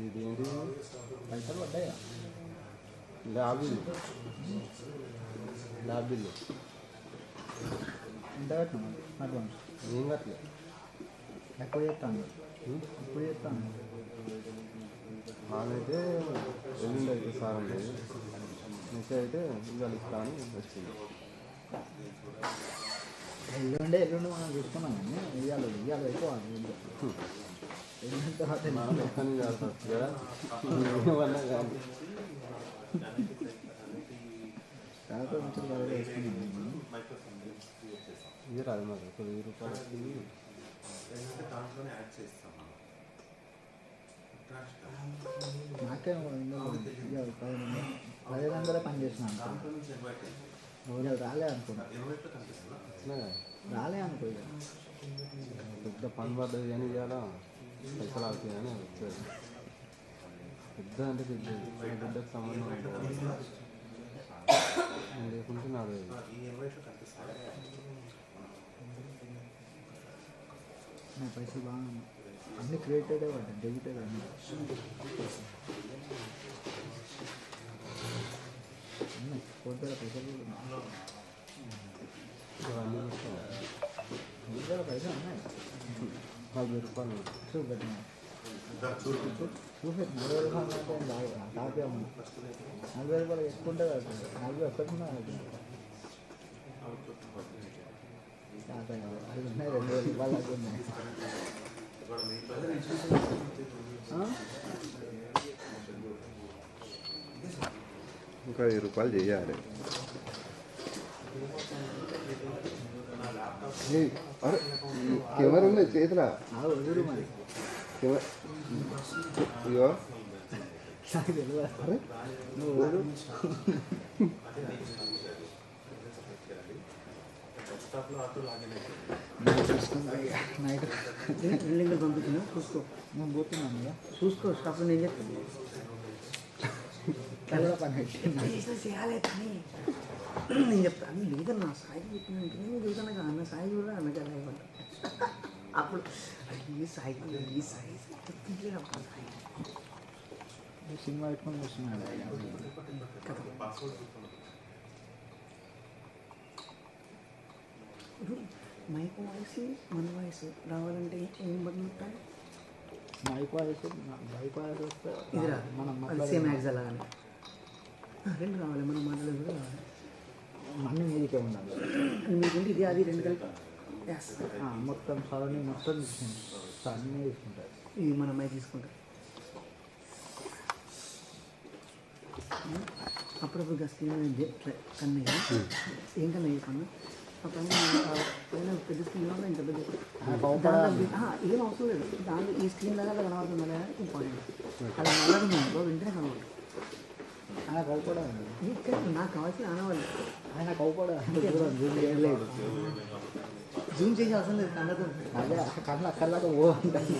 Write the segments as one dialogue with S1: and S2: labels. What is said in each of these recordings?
S1: ఇదేంటి
S2: పైసలు పడ్డాయా?
S1: ల్యాబ్ బిల్లు
S2: ఎంత కట్టినా అడ్వాన్స్?
S1: ఏం కట్టలే.
S2: ఎప్పుడు చేస్తాను? ఇప్పుడు చేస్తాను.
S1: ఆమెతే ఎల్లుండి అయితే సార్ ఉండేది, మెసేజ్ అయితే ఇవాళ ఇస్తా అని వచ్చింది.
S2: ఎల్లుండి మనం చూసుకున్నాం కానీ ఇవాళ అయిపోవాలి. ఎల్లుండి తర్వాత
S1: కానీ కదా ఏమన్నా కానీ
S2: తర్వాత నుంచి బాగా వేసుకున్నాం.
S1: ఇది రాదు మాకు ఒక 1000 రూపాయలు
S2: నాకేం 10,000 పని చేసినాను. రాలే అనుకో
S1: పెద్ద పని పడ్డది కానీ ఇవాళ పైసలు అవుతాయి అని వచ్చేది. పెద్ద అంటే పెద్ద బిడ్డకు సంబంధం లేకుంటే నాడు
S2: నా పైసలు బాగా అన్నీ క్రియేటెడ్ పడ్డాయి, డెబిటెడ్ అన్నీ. ఫోన్పేలో పైసలు కూడా పైసలు ఉన్నాయి.
S1: 40 రూపాయలు
S2: చూపెట్టినా చూపెట్టి 40 రూపాయలు అంటే కాపీ అమ్మా. 40 రూపాయలు ఎక్కువ ఉంటుంది కదా, 40 ఒక్కటిన్నా అది ఉన్నాయి. 2,000 రూపాయలు అది ఉన్నాయి.
S1: ఇంకా 1000 రూపాయలు చేయాలి. అరే కెమెరా ఉన్నాయి చేతిలో.
S2: వదురు మరి
S1: ఇగో
S2: అరే నువ్వు వదురు. నైట్ బిల్డింగ్ పంపించిన చూసుకో. నేను పోతున్నాను ఇక చూసుకో. స్టాఫ్లో నేను చెప్తాను. కలరా పని చేయాలి కానీ నేను చెప్తాను. లేదన్నా సాయి చెప్పినంటే నేను చూసాను కదా అన్న సాయి కూడా అన్నగా లేకుండా అప్పుడు ఈ సాయి సినిమా పెట్టుకొని వస్తున్నాడు కదా. మైక్ వాయిస్ మన వాయిస్ రావాలంటే ఏం బదులుతాయి? మైక్ వాయిస్ వస్తే ఇది రా మనం సేమ్ యాక్స్ అలాగానే రెండు కావాలి. మనం మాట్లాడేది కూడా కావాలి. అన్నీ మీదికే ఉండాలి. మీకుంటే ఇది అది రెండు కలిపి మొత్తం సరౌండింగ్ మొత్తం తీసుకుంటాం. అన్నీ తీసుకుంటారు. ఇది మన అమ్మాయి తీసుకుంటారు. అప్పుడప్పుడు గస్కిన్ కన్నయ్య ఏం కన్నయ్య చెప్పన్నా పైన పెద్ద స్క్రీన్ వల్ల ఇంత పెద్ద ఏం అవసరం లేదు. దాంట్లో ఈ స్క్రీన్ దగ్గర కనబడుతుంది కదా ఇంపార్టెంట్. అలా నల్లగా వెంటనే కనబడుతుంది. ఆయన కౌపడా నాకు కావాల్సిన ఆనవాళ్ళు. ఆయన కౌపడా జూమ్ చేయలేదు. జూమ్ చేసి అవసరం లేదు. కళ్ళతో అదే కళ్ళతో ఓ అంటాయి.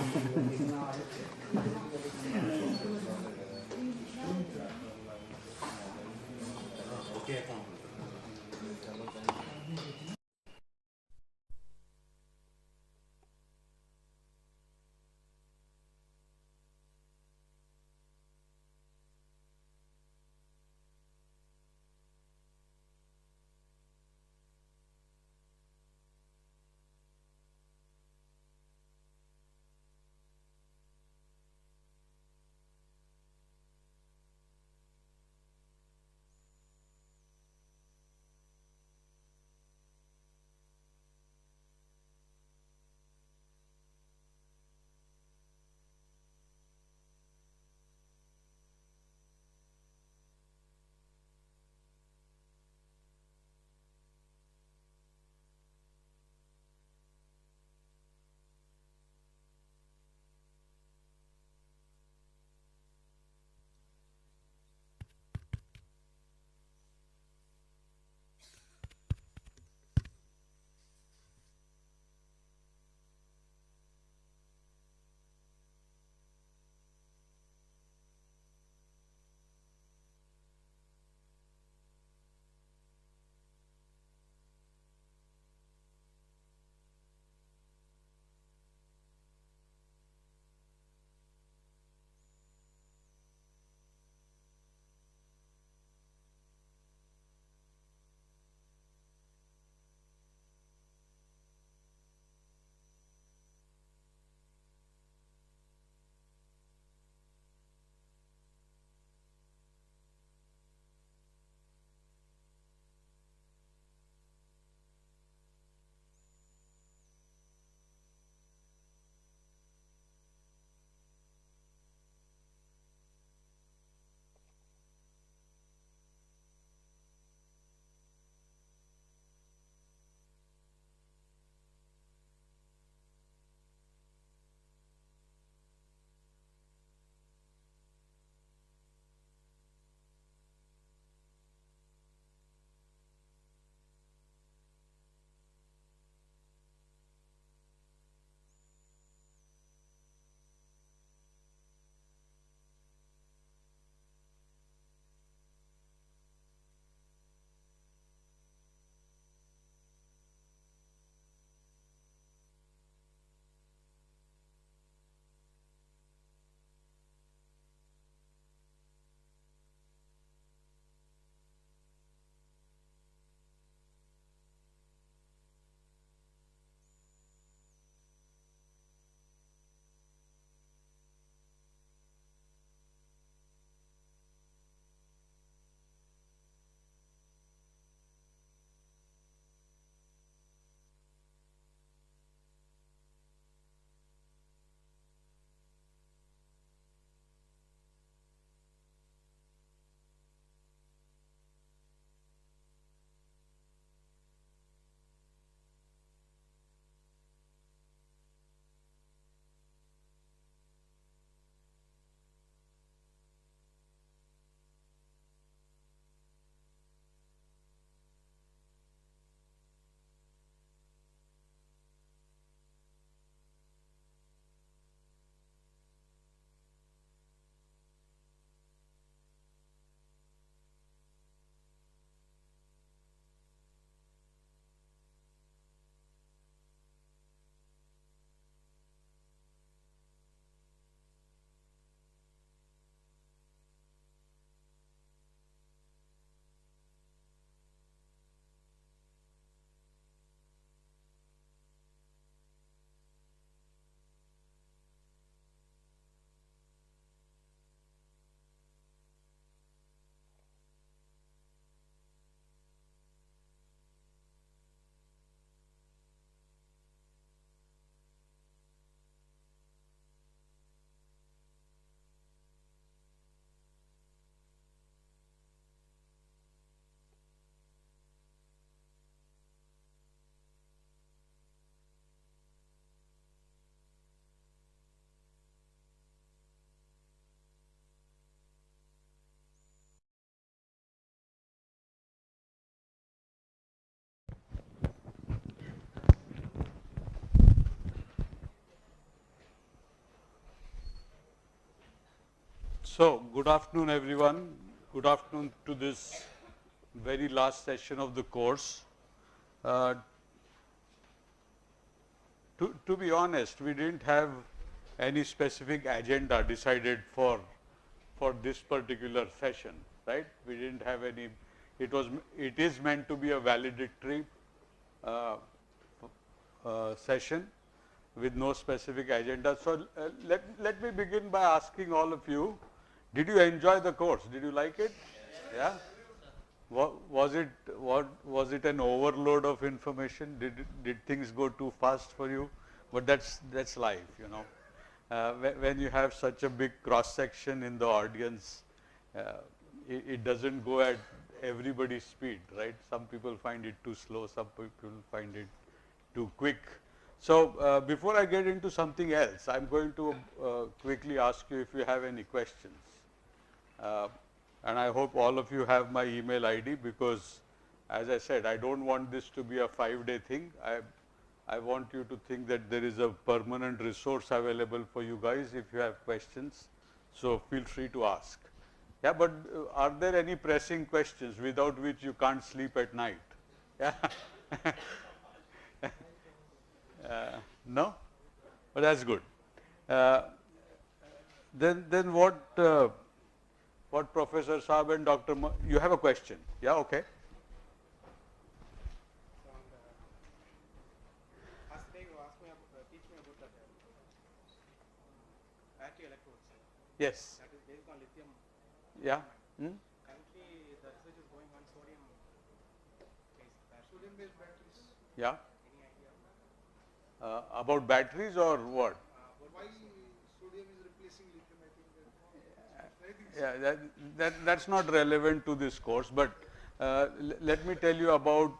S3: So, good afternoon everyone. Good afternoon to this very last session of the course. Uh, to be honest, we didn't have any specific agenda decided for this particular session, right? We didn't have any. It is meant to be a valedictory uh, session with no specific agenda. So let me begin by asking all of you, did you enjoy the course? Did you like it? Yeah. Was it an overload of information? Did things go too fast for you? But that's life, you know. When you have such a big cross section in the audience, it doesn't go at everybody's speed, right? Some people find it too slow, some people find it too quick. So before I get into something else, I'm going to quickly ask you if you have any questions. And I hope all of you have my email ID, because as I said, I don't want this to be a 5-day thing. I want you to think that there is a permanent resource available for you guys if you have questions. So feel free to ask. Yeah, but are there any pressing questions without which you can't sleep at night? Yeah. No? But that's good. Then what Professor Saab and Dr. You have a question? Yeah, okay. Yes.
S4: That is based on lithium.
S3: Yeah. Hmm?
S4: Currently, the research is going on sodium based batteries. Sodium-based batteries.
S3: Yeah.
S4: Any idea?
S3: About batteries or what?
S4: Why sodium is replacing lithium? I think
S3: Yeah, that's not relevant to this course, but let me tell you about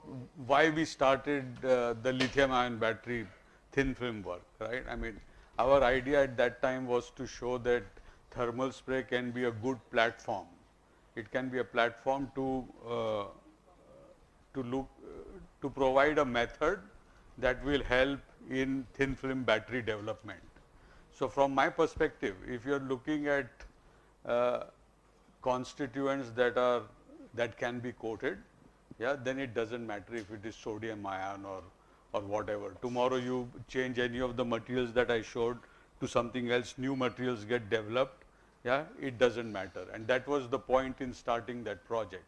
S3: why we started the lithium-ion battery thin film work, right? I mean, our idea at that time was to show that thermal spray can be a good platform. It can be a platform to provide a method that will help in thin film battery development. So from my perspective, if you're looking at constituents that can be coated, yeah, then it doesn't matter if it is sodium ion or whatever. Tomorrow you change any of the materials that I showed to something else, new materials get developed, yeah, it doesn't matter. And that was the point in starting that project,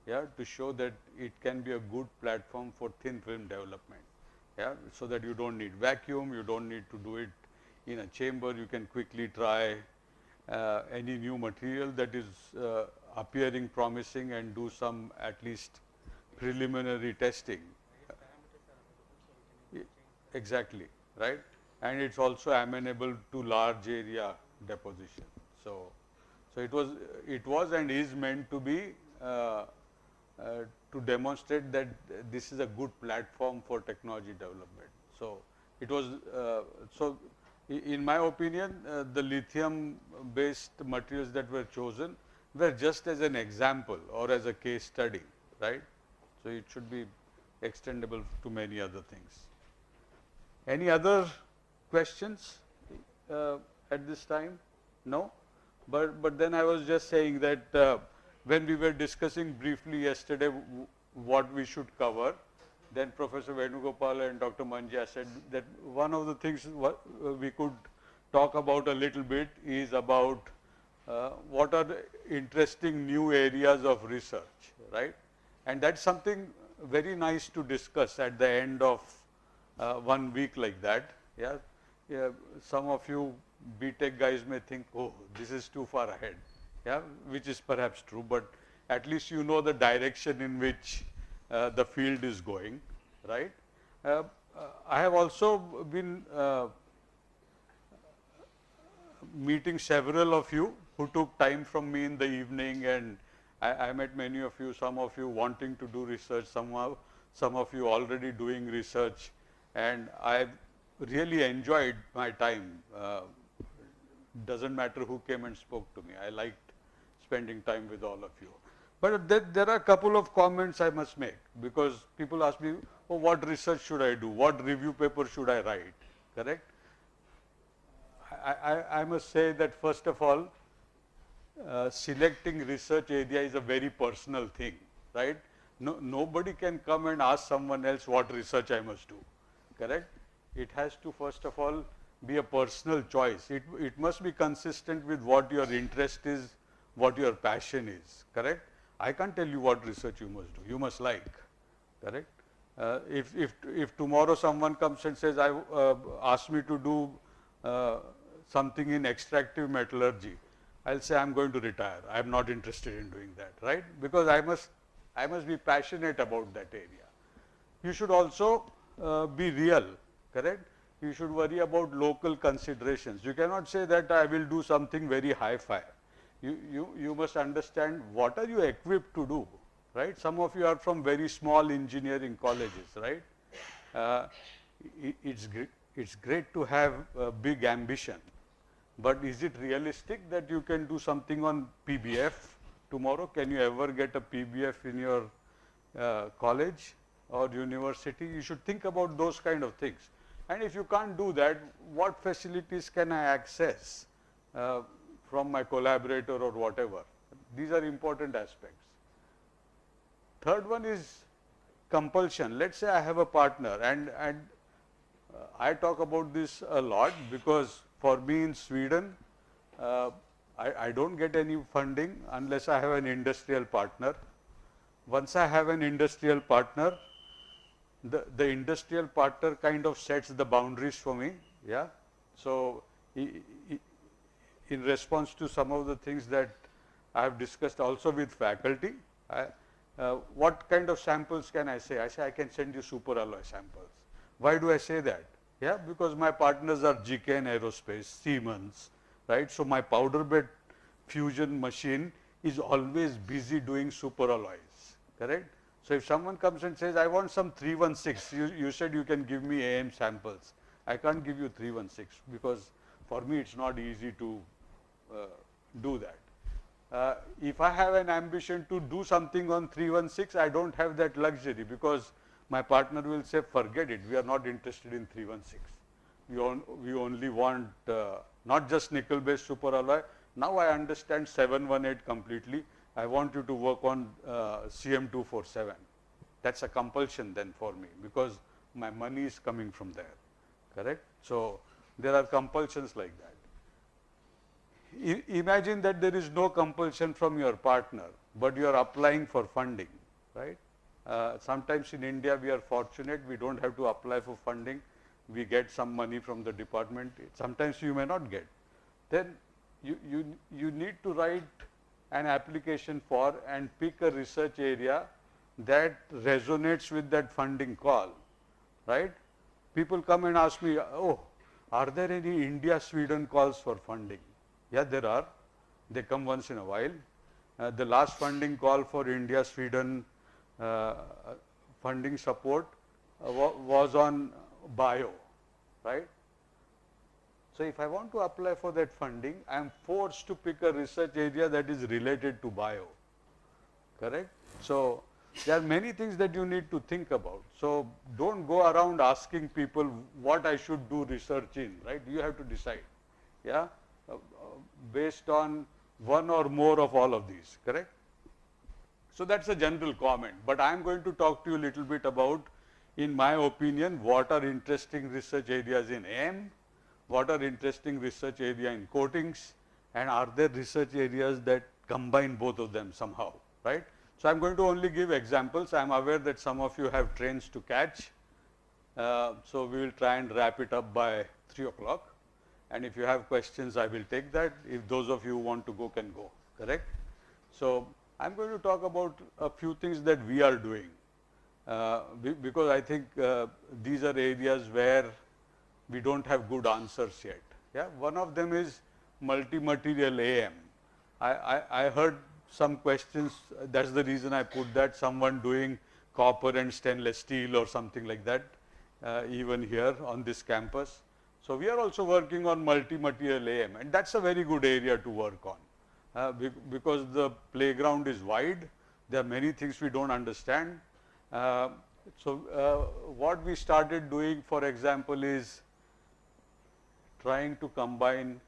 S3: yeah, to show that it can be a good platform for thin film development, yeah, so that you don't need vacuum, you don't need to do it in a chamber, you can quickly try any new material that is appearing promising and do some at least preliminary testing. Exactly, right? And it's also amenable to large area deposition. So it was and is meant to be to demonstrate that this is a good platform for technology development. So it was in my opinion, the lithium-based materials that were chosen were just as an example or as a case study, right? So it should be extendable to many other things. Any other questions at this time? No? But then I was just saying that when we were discussing briefly yesterday what we should cover, then Professor Venugopal and Dr. Manja said that one of the things we could talk about a little bit is about what are the interesting new areas of research, right? And that's something very nice to discuss at the end of 1 week like that. Yeah, some of you BTech guys may think, oh, this is too far ahead. Yeah, which is perhaps true, but at least you know the direction in which the field is going, right? I have also been meeting several of you who took time from me in the evening, and I met many of you, some of you wanting to do research, some of you already doing research, and I really enjoyed my time. Doesn't matter who came and spoke to me. I liked spending time with all of you. But there are a couple of comments I must make, because people ask me, oh, what research should I do? What review paper should I write? Correct? I must say that first of all, selecting research area is a very personal thing, right? Nobody can come and ask someone else what research I must do, correct? It has to first of all be a personal choice. It must be consistent with what your interest is, what your passion is, correct? I can't tell you what research you must do. You must like, correct? If tomorrow someone comes and says, ask me to do something in extractive metallurgy, I'll say I'm going to retire. I'm not interested in doing that, right? Because I must be passionate about that area. You should also be real, correct? You should worry about local considerations. You cannot say that I will do something very high-fi. You must understand what are you equipped to do, right? Some of you are from very small engineering colleges, right? It's great to have a big ambition, but is it realistic that you can do something on PBF tomorrow? Can you ever get a PBF in your college or university? You should think about those kind of things. And if you can't do that, what facilities can I access from my collaborator or whatever? These are important aspects. Third one is compulsion. Let's say I have a partner, and I talk about this a lot because for me in Sweden, I don't get any funding unless I have an industrial partner. Once I have an industrial partner, the industrial partner kind of sets the boundaries for me, yeah. So, in response to some of the things that I have discussed also with faculty, what kind of samples can I say? I say I can send you superalloy samples. Why do I say that? Yeah, because my partners are GIAN Aerospace, Siemens, right? So, my powder bed fusion machine is always busy doing superalloys, correct? So, if someone comes and says, I want some 316, you said you can give me AM samples. I can't give you 316 because for me it's not easy to do that. If I have an ambition to do something on 316, I don't have that luxury because my partner will say, forget it, we are not interested in 316. We only want not just nickel based superalloy. Now I understand 718 completely. I want you to work on CM247. That's a compulsion then for me because my money is coming from there, correct? So, there are compulsions like that. Imagine that there is no compulsion from your partner, but you are applying for funding, right? Sometimes in India we are fortunate, we don't have to apply for funding. We get some money from the department. Sometimes you may not get. Then you need to write an application for and pick a research area that resonates with that funding call, right? People come and ask me, oh, are there any India-Sweden calls for funding? Yeah, there are. They come once in a while. The last funding call for India-Sweden funding support was on bio, right? So, if I want to apply for that funding, I am forced to pick a research area that is related to bio, correct? So, there are many things that you need to think about. So, don't go around asking people what I should do research in, right? You have to decide, yeah, based on one or more of all of these, correct? So, that is a general comment, but I am going to talk to you a little bit about, in my opinion, what are interesting research areas in AM, what are interesting research area in coatings, and are there research areas that combine both of them somehow, right? So, I am going to only give examples. I am aware that some of you have trains to catch. So, we will try and wrap it up by 3 o'clock, and if you have questions, I will take that. If those of you who want to go can go, correct? So, I am going to talk about a few things that we are doing, because I think these are areas where we don't have good answers yet. Yeah, one of them is multi-material AM. I heard some questions. That's the reason I put that. Someone doing copper and stainless steel or something like that, even here on this campus. So, we are also working on multi-material AM, and that's a very good area to work on, because the playground is wide. There are many things we don't understand. What we started doing, for example, is trying to combine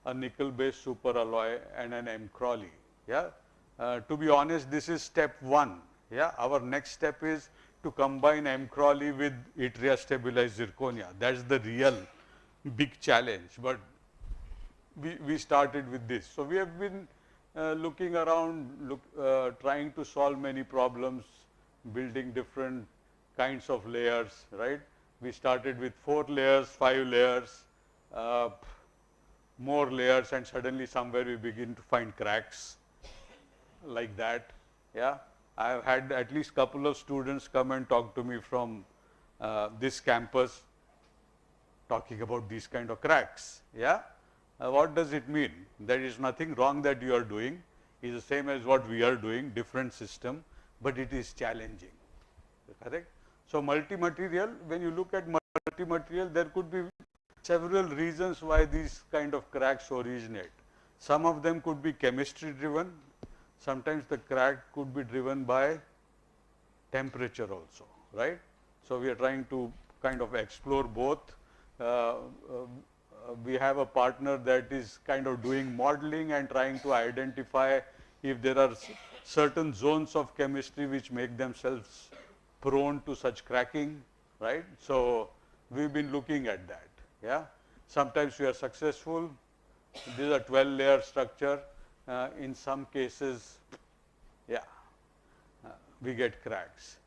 S3: a nickel-based superalloy, and an M. Crawley. Yeah. To be honest, this is step 1. Yeah. Our next step is to combine M. Crawley with yttria stabilized zirconia. That's the real big challenge. But we started with this. So we have been looking around, trying to solve many problems, building different kinds of layers, right? We started with 4 layers, 5 layers, more layers, and suddenly somewhere we begin to find cracks like that. Yeah, I have had at least couple of students come and talk to me from this campus, talking about these kind of cracks. Yeah, what does it mean? There is nothing wrong that you are doing. It's the same as what we are doing, different system, but it is challenging. Correct? So multi-material, when you look at multi-material, there could be several reasons why these kind of cracks originate. Some of them could be chemistry driven. Sometimes the crack could be driven by temperature also, right? So we are trying to kind of explore both. We have a partner that is kind of doing modeling and trying to identify if there are certain zones of chemistry which make themselves prone to such cracking, right? So we've been looking at that. Yeah, sometimes we are successful. This is a 12-layer structure. In some cases, yeah, we get cracks.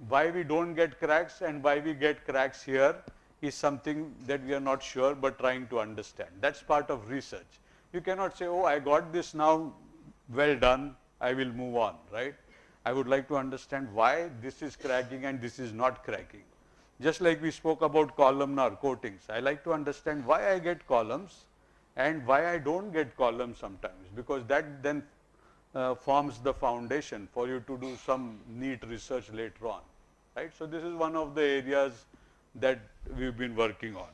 S3: Why we don't get cracks and why we get cracks here is something that we are not sure, but trying to understand. That's part of research. You cannot say, oh, I got this now, well done, I will move on, right? I would like to understand why this is cracking and this is not cracking. Just like we spoke about columnar coatings, I like to understand why I get columns and why I don't get columns sometimes, because that then forms the foundation for you to do some neat research later on, right? So this is one of the areas that we've been working on.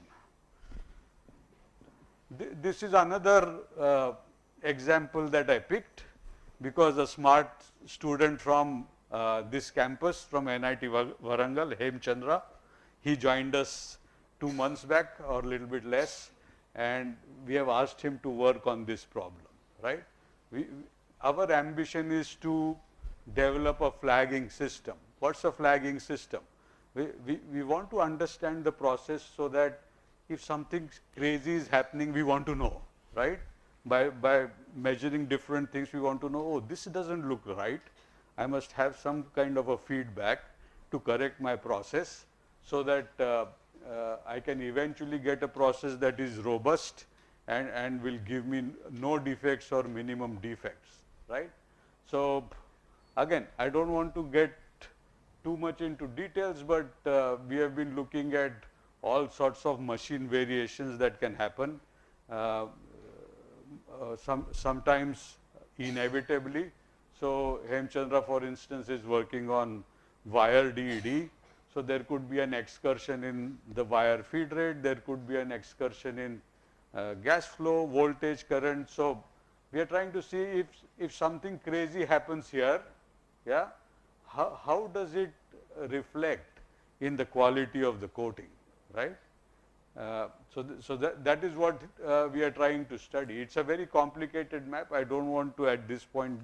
S3: This is another example that I picked because a smart student from this campus, from NIT Warangal, Hemchandra, he joined us 2 months back or a little bit less, and we have asked him to work on this problem, right? Our ambition is to develop a flagging system. What's a flagging system? We want to understand the process so that if something crazy is happening, we want to know, right? By measuring different things, we want to know, oh, this doesn't look right. I must have some kind of a feedback to correct my process so that I can eventually get a process that is robust and will give me no defects or minimum defects, right? So again, I don't want to get too much into details, but we have been looking at all sorts of machine variations that can happen. Sometimes inevitably. So Hemchandra, for instance, is working on wire DED. So there could be an excursion in the wire feed rate, there could be an excursion in gas flow, voltage, current. So we are trying to see if something crazy happens here, yeah, how does it reflect in the quality of the coating, right? So that is what we are trying to study. It's a very complicated map. I don't want to at this point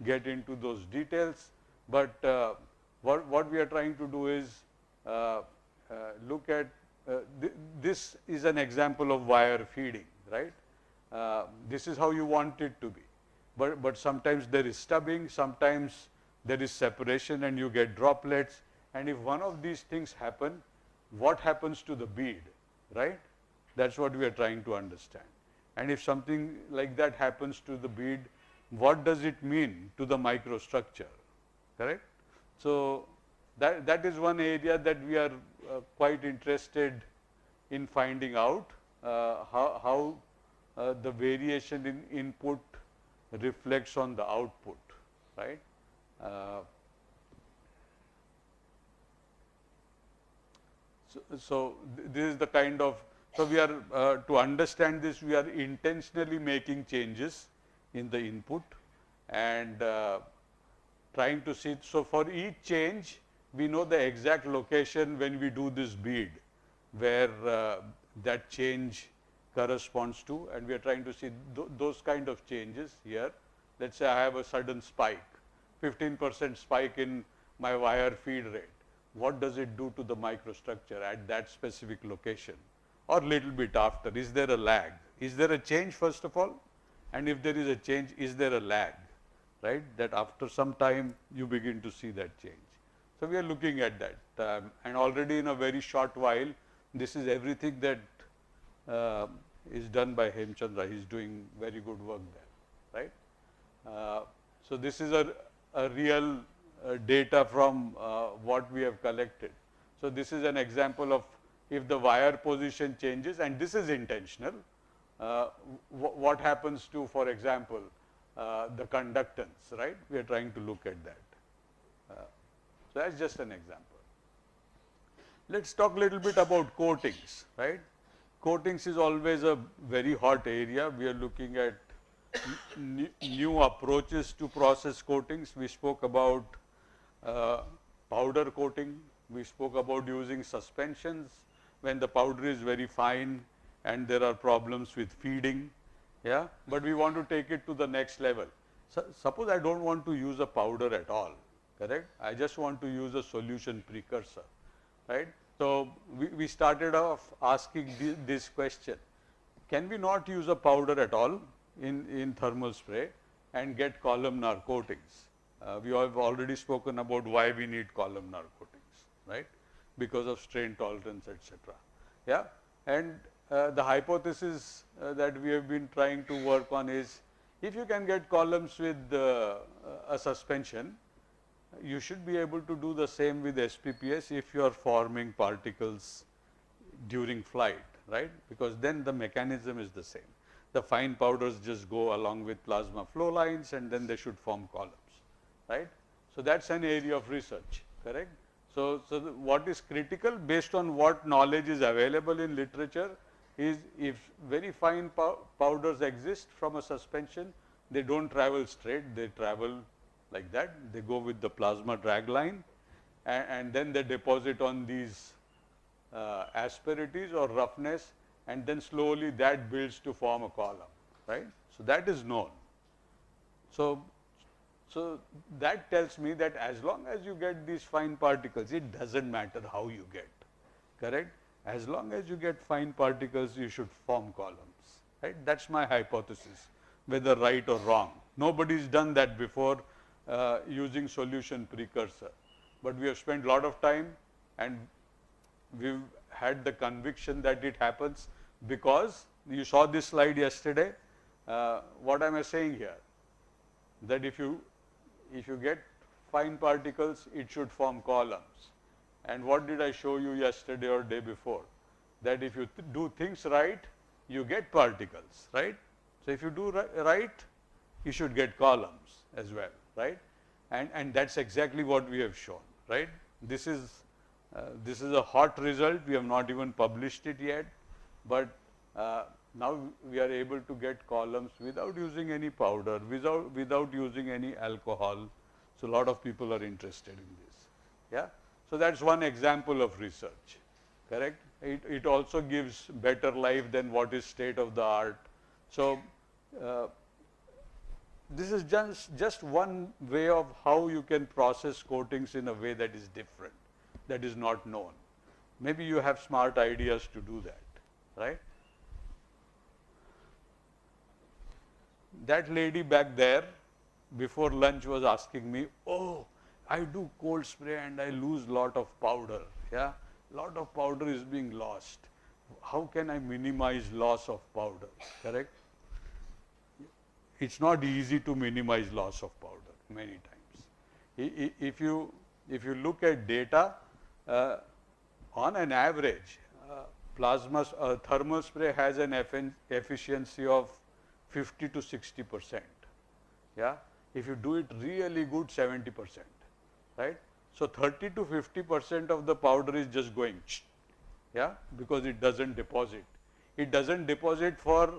S3: get into those details, but what we are trying to do is look at this is an example of wire feeding, right? This is how you want it to be, but sometimes there is stubbing, sometimes there is separation and you get droplets, and if one of these things happen, what happens to the bead, right? That's what we are trying to understand. And if something like that happens to the bead, what does it mean to the microstructure, correct? So that is one area that we are quite interested in finding out how the variation in input reflects on the output, right? So this is the kind of, so we are to understand this, we are intentionally making changes in the input and trying to see. So for each change, we know the exact location when we do this bead, where that change corresponds to, and we are trying to see those kind of changes here. Let's say I have a sudden spike, 15% spike in my wire feed rate. What does it do to the microstructure at that specific location, or little bit after? Is there a lag? Is there a change first of all? And if there is a change, is there a lag? Right? That after some time you begin to see that change. So we are looking at that, and already in a very short while, this is everything that is done by Hemchandra. He is doing very good work there, right? So this is a real data from what we have collected. So this is an example of if the wire position changes, and this is intentional, what happens to, for example, the conductance, right? We are trying to look at that. So that's just an example. Let's talk a little bit about coatings, right? Coatings is always a very hot area. We are looking at new approaches to process coatings. We spoke about powder coating. We spoke about using suspensions when the powder is very fine and there are problems with feeding. Yeah, but we want to take it to the next level. So, suppose I don't want to use a powder at all, correct? I just want to use a solution precursor, right? So, we started off asking this question: can we not use a powder at all in thermal spray and get columnar coatings? We have already spoken about why we need columnar coatings, right? Because of strain tolerance, etc. Yeah, and the hypothesis that we have been trying to work on is, if you can get columns with a suspension, you should be able to do the same with SPPS if you are forming particles during flight, right? Because then the mechanism is the same. The fine powders just go along with plasma flow lines and then they should form columns, right? So that's an area of research, correct? So what is critical based on what knowledge is available in literature is, if very fine powders exist from a suspension, they don't travel straight, they travel like that. They go with the plasma drag line, and then they deposit on these asperities or roughness, and then slowly that builds to form a column, right? So that is known. So that tells me that as long as you get these fine particles, it doesn't matter how you get, correct? As long as you get fine particles, you should form columns, right? That's my hypothesis, whether right or wrong. Nobody's done that before using solution precursor, but we have spent a lot of time and we've had the conviction that it happens, because you saw this slide yesterday. What am I saying here? That if you get fine particles, it should form columns. And what did I show you yesterday or day before? That if you do things right, you get particles, right? So if you do right, you should get columns as well, right? And that's exactly what we have shown, right? This is a hot result. We have not even published it yet, but now we are able to get columns without using any powder, without using any alcohol. So a lot of people are interested in this. Yeah. So that's one example of research, correct? It also gives better life than what is state of the art. So this is just one way of how you can process coatings in a way that is different, that is not known. Maybe you have smart ideas to do that, right? That lady back there before lunch was asking me, oh, I do cold spray and I lose lot of powder, yeah? Lot of powder is being lost. How can I minimize loss of powder, correct? It's not easy to minimize loss of powder many times. If you look at data, on an average, thermal spray has an efficiency of 50 to 60%. Yeah, if you do it really good, 70%, right? So 30 to 50% of the powder is just going, yeah, because it doesn't deposit. It doesn't deposit for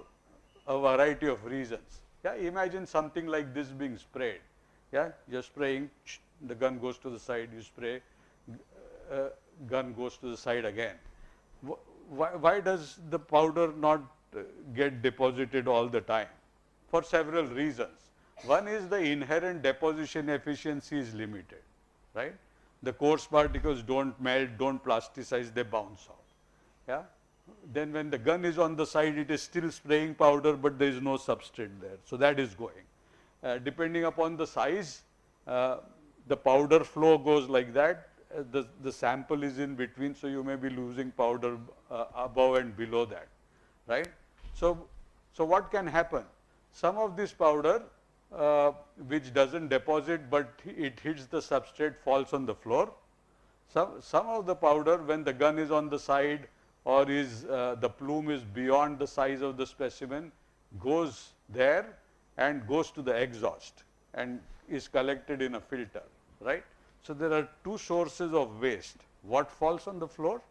S3: a variety of reasons. Yeah, imagine something like this being sprayed. Yeah, you're spraying, the gun goes to the side, you spray, gun goes to the side again. why does the powder not get deposited all the time? For several reasons. One is the inherent deposition efficiency is limited, right? The coarse particles don't melt, don't plasticize, they bounce out. Yeah. Then when the gun is on the side, it is still spraying powder, but there is no substrate there. So that is going. Depending upon the size, the powder flow goes like that. The sample is in between, so you may be losing powder above and below that, right? So what can happen? Some of this powder which doesn't deposit, but it hits the substrate, falls on the floor. Some of the powder, when the gun is on the side or is the plume is beyond the size of the specimen, goes there and goes to the exhaust and is collected in a filter, right? So there are two sources of waste: what falls on the floor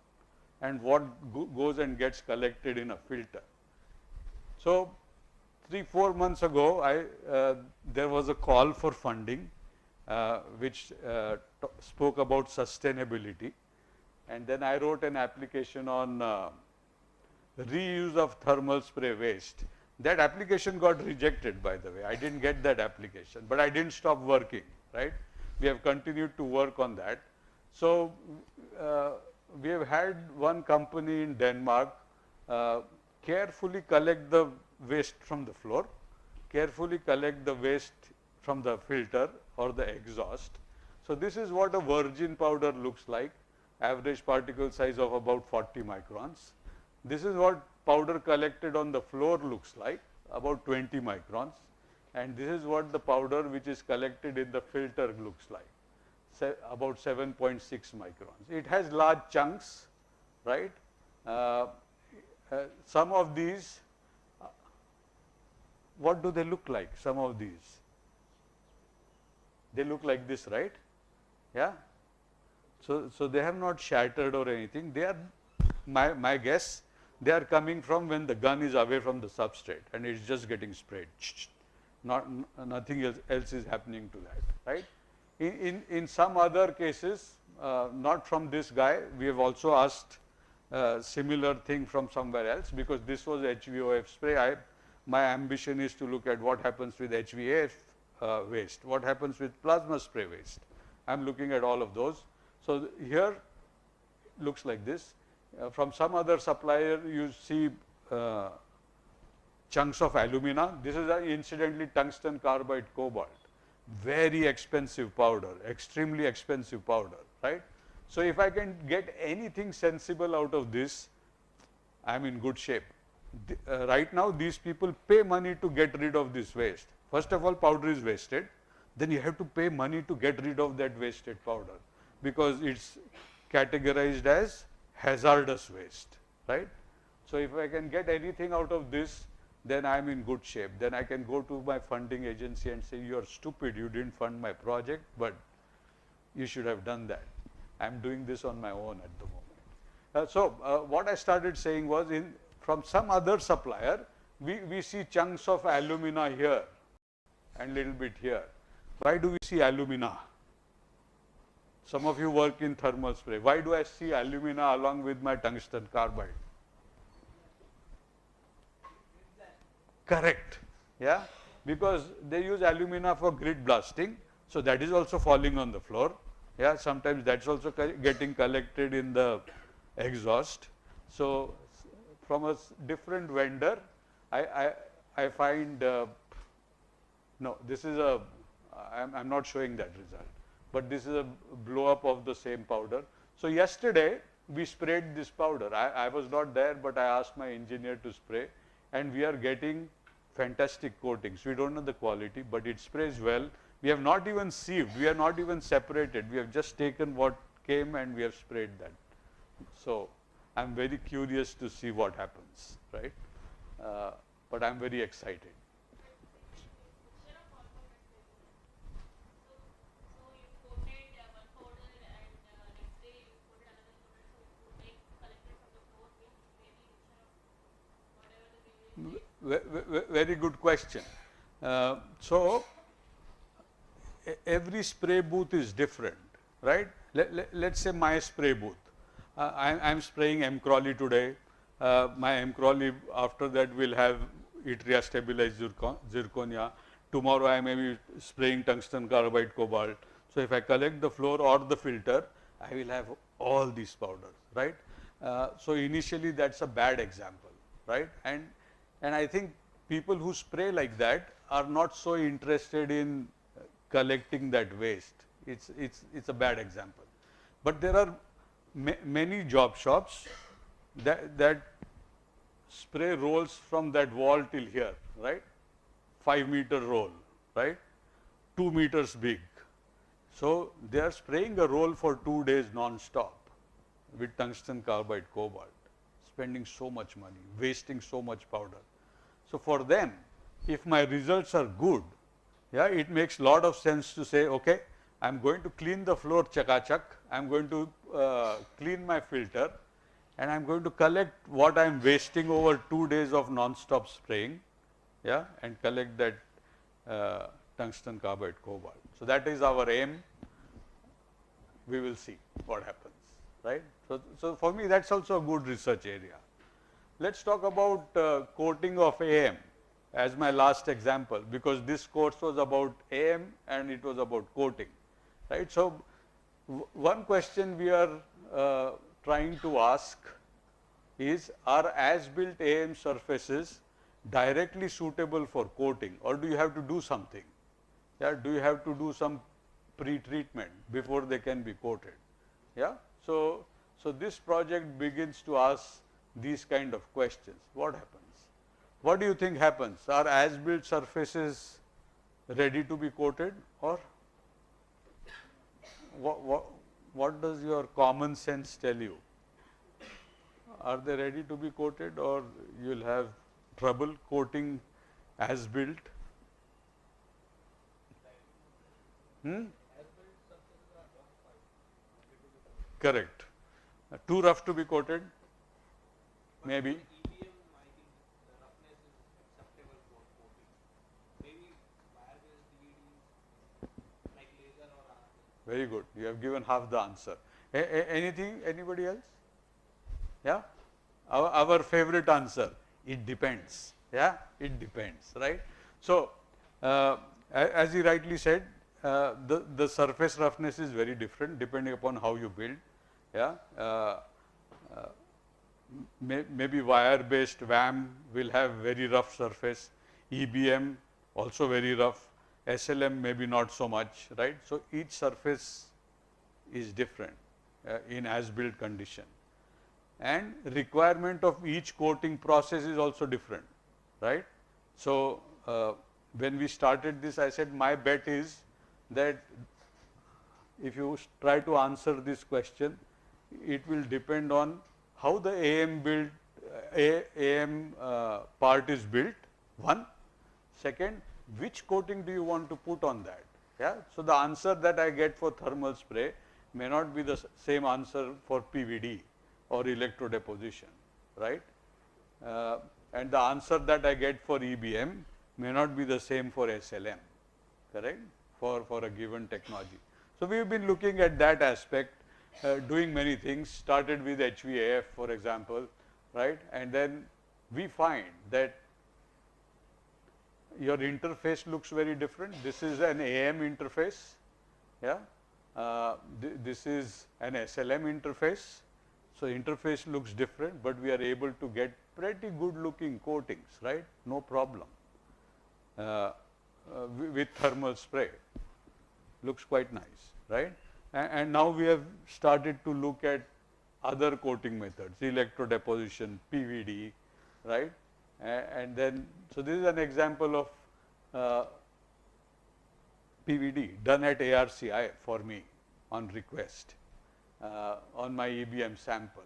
S3: and what goes and gets collected in a filter. So 3-4 months ago, there was a call for funding which spoke about sustainability, and then I wrote an application on reuse of thermal spray waste. That application got rejected, by the way. I didn't get that application, but I didn't stop working, right? We have continued to work on that. So we have had one company in Denmark carefully collect the waste from the floor, carefully collect the waste from the filter or the exhaust. So this is what a virgin powder looks like, average particle size of about 40 microns. This is what powder collected on the floor looks like, about 20 microns. And this is what the powder which is collected in the filter looks like, about 7.6 microns. It has large chunks, right? Some of these, what do they look like? Some of these, they look like this, right? Yeah. So they have not shattered or anything. They are, my guess, they are coming from when the gun is away from the substrate and it's just getting sprayed. Nothing else is happening to that, right? In some other cases, not from this guy, we have also asked similar thing from somewhere else, because this was HVOF spray. My ambition is to look at what happens with HVAF waste, what happens with plasma spray waste. I'm looking at all of those. So here looks like this. From some other supplier, you see chunks of alumina. This is incidentally tungsten carbide cobalt. Very expensive powder, extremely expensive powder, right? So if I can get anything sensible out of this, I'm in good shape. Right now, these people pay money to get rid of this waste. First of all, powder is wasted. Then you have to pay money to get rid of that wasted powder, because it's categorized as hazardous waste, right? So if I can get anything out of this, then I'm in good shape. Then I can go to my funding agency and say, you're stupid, you didn't fund my project, but you should have done that. I'm doing this on my own at the moment. What I started saying was, from some other supplier, we see chunks of alumina here and little bit here. Why do we see alumina? Some of you work in thermal spray. Why do I see alumina along with my tungsten carbide? Correct. Yeah, because they use alumina for grid blasting, so that is also falling on the floor. Yeah, sometimes that's also getting collected in the exhaust. So from a different vendor, I find no, this is a, I'm not showing that result, but this is a blow up of the same powder. So yesterday we sprayed this powder. I was not there, but I asked my engineer to spray, and we are getting fantastic coatings. We don't know the quality, but it sprays well. We have not even sieved, we are not even separated. We have just taken what came and we have sprayed that. So I'm very curious to see what happens, right? But I'm very excited. Very good question. So every spray booth is different, right? Let's say my spray booth. I'm spraying M. Crawley today. my M. crawley after that will have yttria stabilized zirconia. Tomorrow I may be spraying tungsten carbide cobalt. So, if I collect the floor or the filter, I will have all these powders, right. So, initially that is a bad example, right, and I think people who spray like that are not so interested in collecting that waste. It's a bad example. But there are many job shops that spray rolls from that wall till here, right, 5-meter roll, right, 2 meters big. So, they are spraying a roll for 2 days non-stop with tungsten carbide cobalt, spending so much money, wasting so much powder. So, for them, if my results are good, yeah, it makes lot of sense to say, okay, I am going to clean the floor chakachak, I am going to clean my filter, and I am going to collect what I am wasting over 2 days of non-stop spraying, yeah, and collect that tungsten carbide cobalt. So, that is our aim. We will see what happens, right. So, for me that is also a good research area. Let us talk about coating of AM as my last example, because this course was about AM and it was about coating, right. So, one question we are trying to ask is, are as-built AM surfaces directly suitable for coating, or do you have to do something? Yeah, do you have to do some pre-treatment before they can be coated? Yeah. So, this project begins to ask these kind of questions. What happens? What do you think happens? Are as-built surfaces ready to be coated, or what does your common sense tell you? Are they ready to be coated, or you will have trouble coating as-built? Correct. Too rough to be coated? Maybe.
S4: EBM, I think the roughness is acceptable for coating. Maybe wire-based DVDs like laser or RF.
S3: Very good. You have given half the answer. Anything? Anybody else? Yeah. Our favorite answer. It depends. Yeah. It depends. Right. So, as you rightly said, the surface roughness is very different depending upon how you build. Yeah. Maybe wire based VAM will have very rough surface, EBM also very rough, SLM maybe not so much, right. So, each surface is different in as built condition, and requirement of each coating process is also different, right. So, when we started this, I said my bet is that if you try to answer this question, it will depend on how the AM built part is built, one. Second, which coating do you want to put on that? Yeah. So, the answer that I get for thermal spray may not be the same answer for PVD or electrodeposition, right. And the answer that I get for EBM may not be the same for SLM, correct, for a given technology. So, we have been looking at that aspect, doing many things, started with HVAF for example, right, and then we find that your interface looks very different. This is an AM interface, yeah. This is an SLM interface. So, interface looks different, but we are able to get pretty good looking coatings, right, no problem with thermal spray, looks quite nice, right. And now we have started to look at other coating methods, electrodeposition, PVD, right. And then, so this is an example of PVD done at ARCI for me on request on my EBM sample,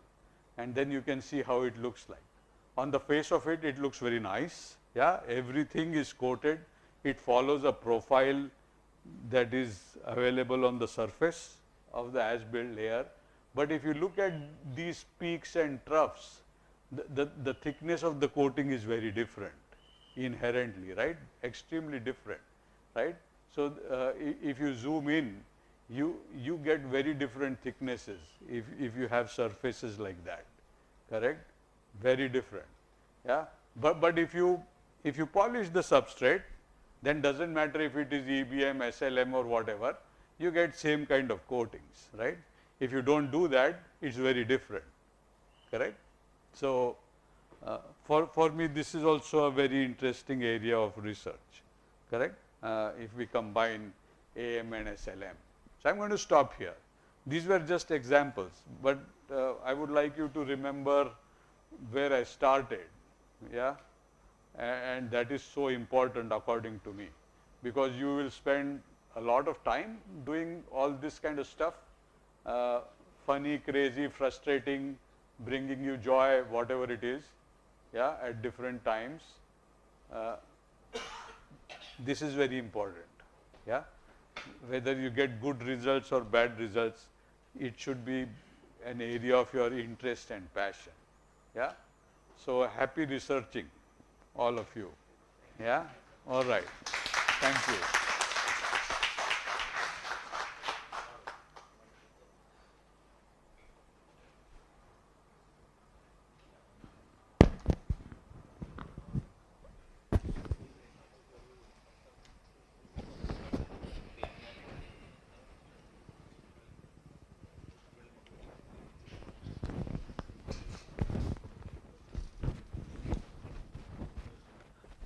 S3: and then you can see how it looks like. On the face of it, it looks very nice, yeah, everything is coated, it follows a profile that is available on the surface of the as-built layer. But if you look at these peaks and troughs, the thickness of the coating is very different inherently, right, extremely different, right. So, if you zoom in, you get very different thicknesses if you have surfaces like that, correct. very different. Yeah, but if you polish the substrate, then doesn't matter if it is EBM, SLM or whatever, you get same kind of coatings, right? If you don't do that, it's very different, correct? So, for me, this is also a very interesting area of research, correct? If we combine AM and SLM. So, I am going to stop here. These were just examples, but I would like you to remember where I started, yeah, and that is so important according to me, because you will spend a lot of time doing all this kind of stuff, funny, crazy, frustrating, bringing you joy, whatever it is, yeah, at different times. Uh, this is very important, yeah. Whether you get good results or bad results, it should be an area of your interest and passion, yeah. So, happy researching, all of you, yeah. All right, thank you.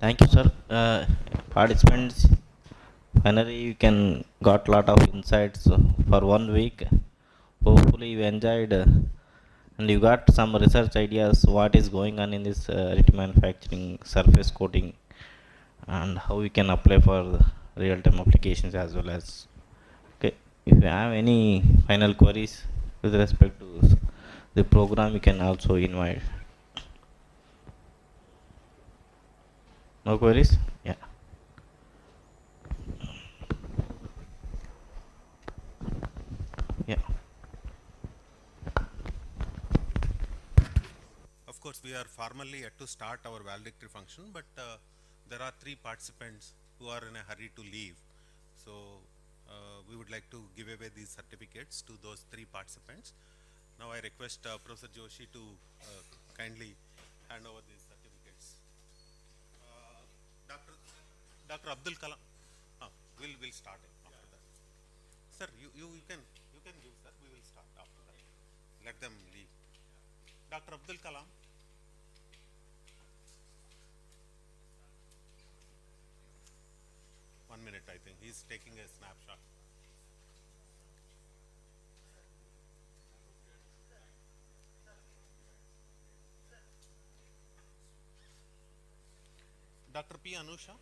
S5: Thank you, sir. Participants, finally you can got lot of insights for 1 week. Hopefully you enjoyed and you got some research ideas what is going on in this additive manufacturing, surface coating, and how we can apply for the real-time applications as well as. Okay, if you have any final queries with respect to the program, you can also invite. No queries? Yeah. Yeah.
S6: Of course, we are formally yet to start our valedictory function, but there are 3 participants who are in a hurry to leave. So, we would like to give away these certificates to those 3 participants. Now, I request Professor Joshi to kindly hand over these certificates. Dr. Dr. Abdul Kalam, we'll start it after that. Sir, you can give, sir. We will start after that. Let them leave. Dr. Abdul Kalam. One minute, I think he's taking a snapshot. Dr. P. Anusha.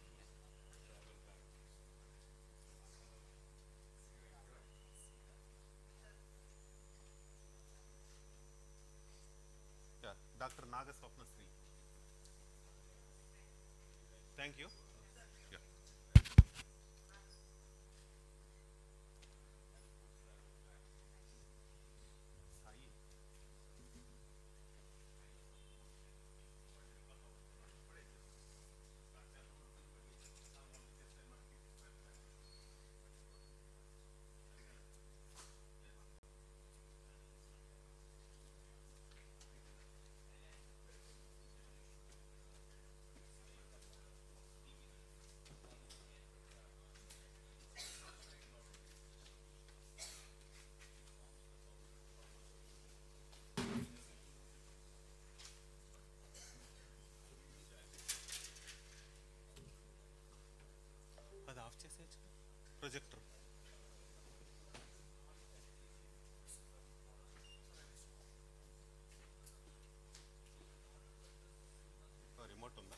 S6: Yeah, Dr. Nagaswapnasri. Thank you. Yeah. అది of చేసేయచ్చు projector remote ఉందా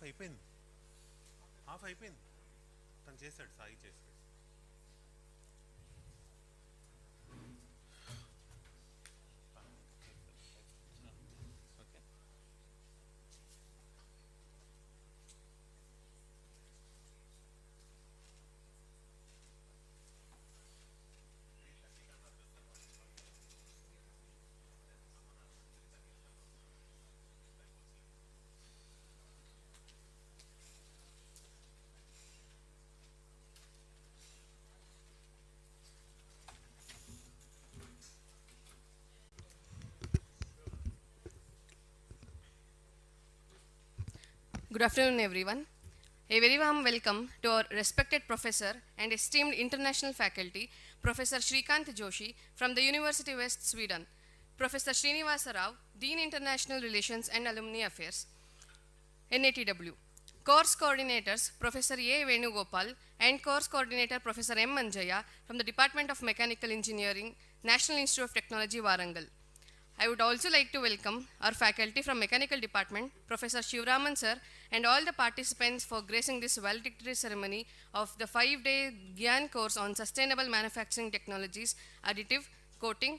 S6: అయిపోయింది, half అయిపోయింది. తను చేశాడు, సాయి చేశాడు.
S7: Good afternoon, everyone. A very warm welcome to our respected professor and esteemed international faculty, Professor Shrikant Joshi from the University West Sweden, Professor Srinivasa Rao, Dean International Relations and Alumni Affairs, NATW, course coordinators Professor A. Venugopal and course coordinator Professor M. Manjaya from the Department of Mechanical Engineering, National Institute of Technology, Warangal. I would also like to welcome our faculty from Mechanical Department, Professor Shivraman sir, and all the participants for gracing this valedictory ceremony of the 5-day GIAN course on Sustainable Manufacturing Technologies, Additive, Coating,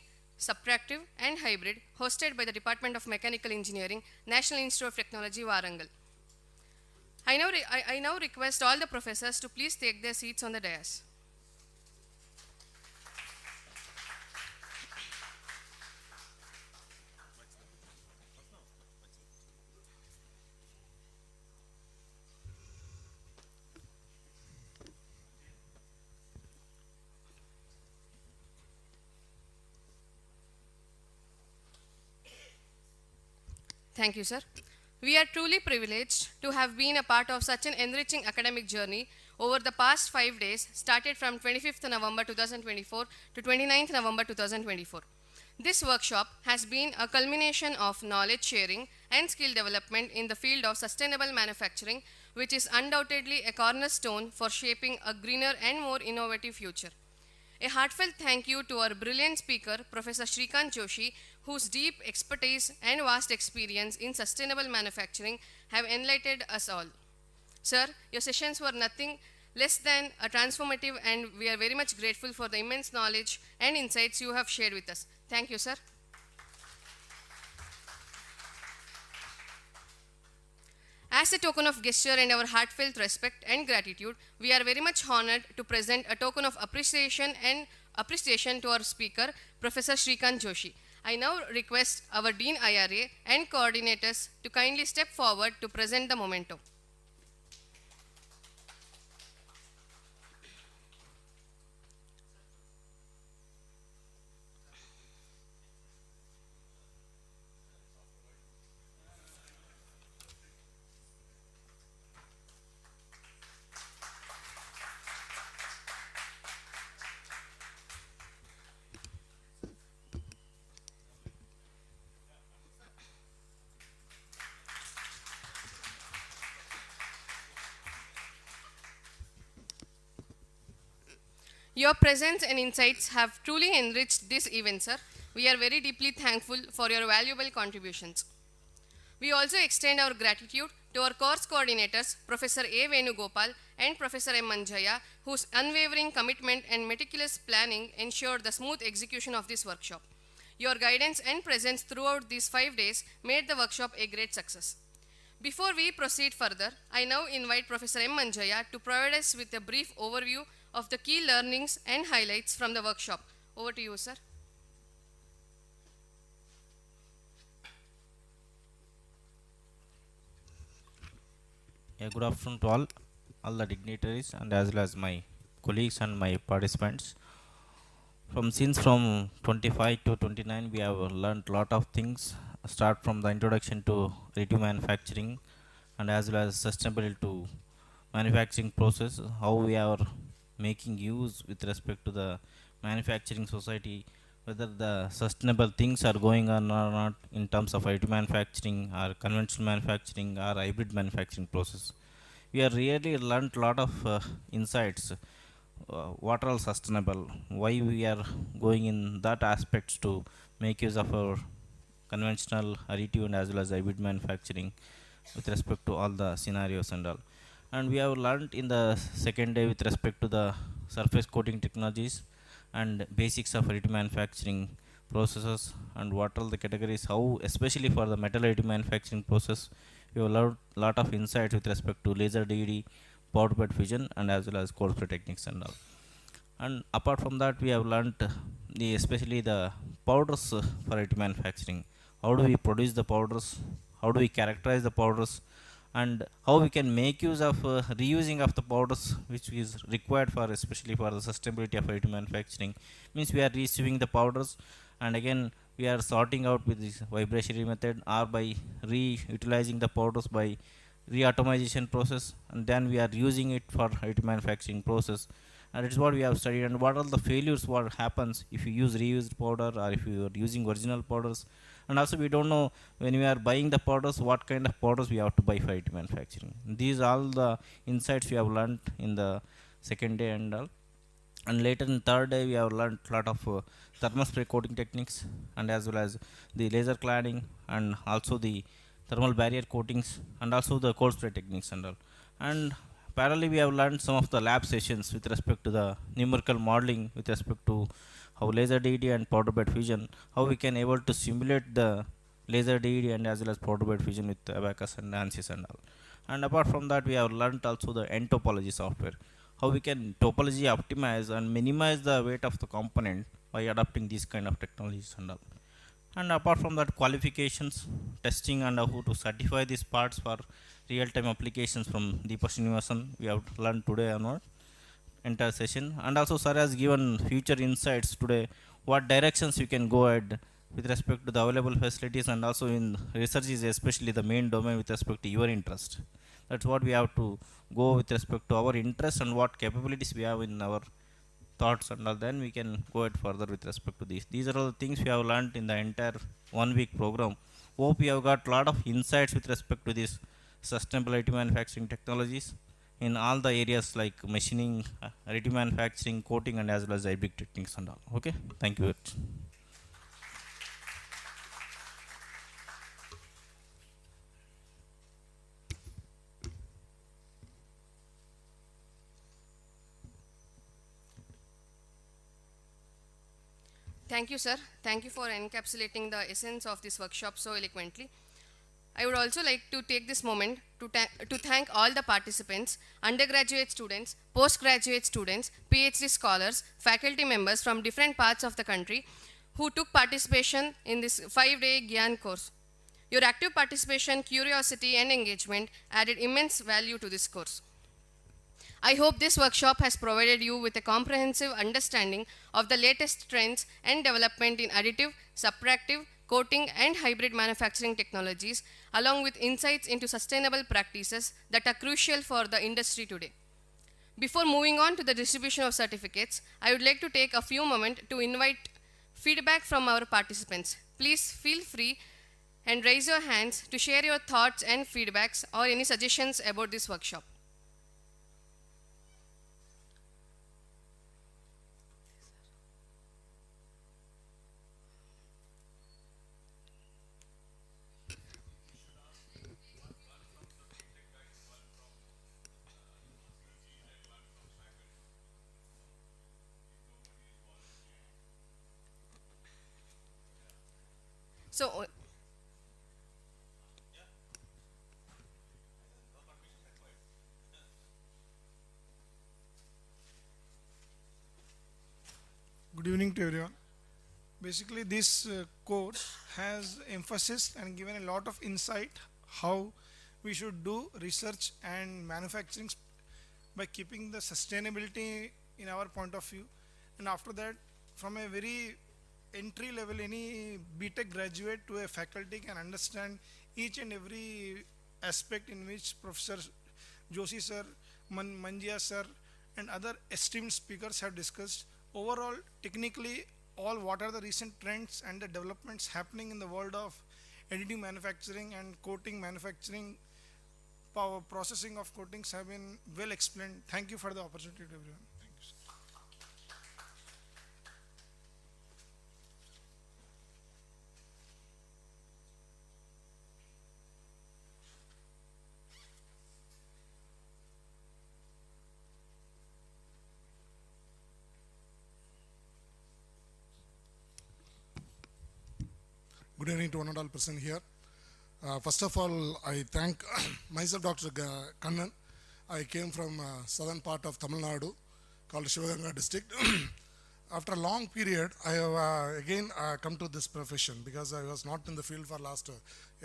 S7: Subtractive and Hybrid, hosted by the Department of Mechanical Engineering, National Institute of Technology, Warangal. I now request all the professors to please take their seats on the dais. Thank you, sir. We are truly privileged to have been a part of such an enriching academic journey over the past 5 days, started from 25th November 2024 to 29th November 2024. This workshop has been a culmination of knowledge sharing and skill development in the field of sustainable manufacturing, which is undoubtedly a cornerstone for shaping a greener and more innovative future. A heartfelt thank you to our brilliant speaker, Professor Shrikant Joshi, whose deep expertise and vast experience in sustainable manufacturing have enlightened us all. Sir, your sessions were nothing less than a transformative, and we are very much grateful for the immense knowledge and insights you have shared with us. Thank you, sir. As a token of gesture and our heartfelt respect and gratitude, we are very much honored to present a token of appreciation to our speaker, Professor Shrikant Joshi. I now request our Dean IRA and coordinators to kindly step forward to present the memento. Your presence and insights have truly enriched this event, sir. We are very deeply thankful for your valuable contributions. We also extend our gratitude to our course coordinators, Professor A. Venugopal and Professor M. Manjaya, whose unwavering commitment and meticulous planning ensured the smooth execution of this workshop. Your guidance and presence throughout these 5 days made the workshop a great success. Before we proceed further, I now invite Professor M. Manjaya to provide us with a brief overview of the key learnings and highlights from the workshop. Over to you, sir.
S5: Yeah, good afternoon to all the dignitaries and as well as my colleagues and my participants. From 25 to 29, we have learned a lot of things. Start from the introduction to additive manufacturing and as well as sustainable to manufacturing process, how we are making use with respect to the manufacturing society, whether the sustainable things are going on or not in terms of additive manufacturing or conventional manufacturing or hybrid manufacturing process. We have really learned a lot of insights. What are all sustainable? Why we are going in that aspects to make use of our conventional additive and as well as hybrid manufacturing, with respect to all the scenarios and all. And we have learned in the second day with respect to the surface coating technologies and basics of additive manufacturing processes and what all the categories, how especially for the metal additive manufacturing process we have learned lot of insights with respect to laser DD, powder bed fusion, and as well as cold spray techniques and all. And apart from that, we have learnt the especially the powders for additive manufacturing. How do we produce the powders? How do we characterize the powders? And how we can make use of reusing of the powders, which is required for especially for the sustainability of additive manufacturing. Means we are receiving the powders, and again we are sorting out with this vibrationary method or by reutilizing the powders by re-atomization process, and then we are using it for additive manufacturing process. And it is what we have studied, and what are the failures what happens if you use reused powder or if you are using original powders. And also we don't know when we are buying the powders what kind of powders we have to buy for additive manufacturing. These are all the insights we have learned in the second day and all. And later in third day we have learned lot of thermal spray coating techniques, and as well as the laser cladding, and also the thermal barrier coatings, and also the cold spray techniques and all. And parallelly we have learned some of the lab sessions with respect to the numerical modeling with respect to how laser DD and powder bed fusion, how we can able to simulate the laser DD and as well as powder bed fusion with Abacus and ANSYS and all. And apart from that we have learned also the end topology software, how we can topology optimize and minimize the weight of the component by adopting these kind of technologies and all. And apart from that, qualifications, testing, and how to certify these parts for real-time applications from Deepa Srinivasan we have learned today onward entire session. And also sir has given future insights today, what directions you can go ahead with respect to the available facilities, and also in research is especially the main domain with respect to your interest. That's what we have to go with respect to our interest and what capabilities we have in our thoughts and all. Then we can go ahead further with respect to these. These are all the things we have learned in the entire 1 week program. Hope we have got lot of insights with respect to this sustainability manufacturing technologies in all the areas like machining, additive manufacturing, coating, and as well as hybrid techniques and all. Okay, thank you.
S7: Thank you, sir. Thank you for encapsulating the essence of this workshop so eloquently. I would also like to take this moment to thank all the participants, undergraduate students, postgraduate students, PhD scholars, faculty members from different parts of the country who took participation in this 5-day GIAN course. Your active participation, curiosity, and engagement added immense value to this course. I hope this workshop has provided you with a comprehensive understanding of the latest trends and development in additive, subtractive, coating, and hybrid manufacturing technologies, along with insights into sustainable practices that are crucial for the industry today. Before moving on to the distribution of certificates, I would like to take a few moments to invite feedback from our participants. Please feel free and raise your hands to share your thoughts and feedbacks or any suggestions about this workshop. So,
S8: Good evening to everyone. Basically, this course has emphasis and given a lot of insight how we should do research and manufacturing by keeping the sustainability in our point of view. And after that, from a very entry level, any BTech graduate to a faculty can understand each and every aspect in which Professor Joshi sir, Manjia sir, and other esteemed speakers have discussed. Overall, technically, all what are the recent trends and the developments happening in the world of additive manufacturing and coating manufacturing, power processing of coatings have been well explained. Thank you for the opportunity to everyone. Thank you, sir.
S9: Good evening to one and all present here. First of all, I thank myself, Dr. Kannan. I came from southern part of Tamil Nadu, called Shivaganga district. After a long period, I have again come to this profession because I was not in the field for last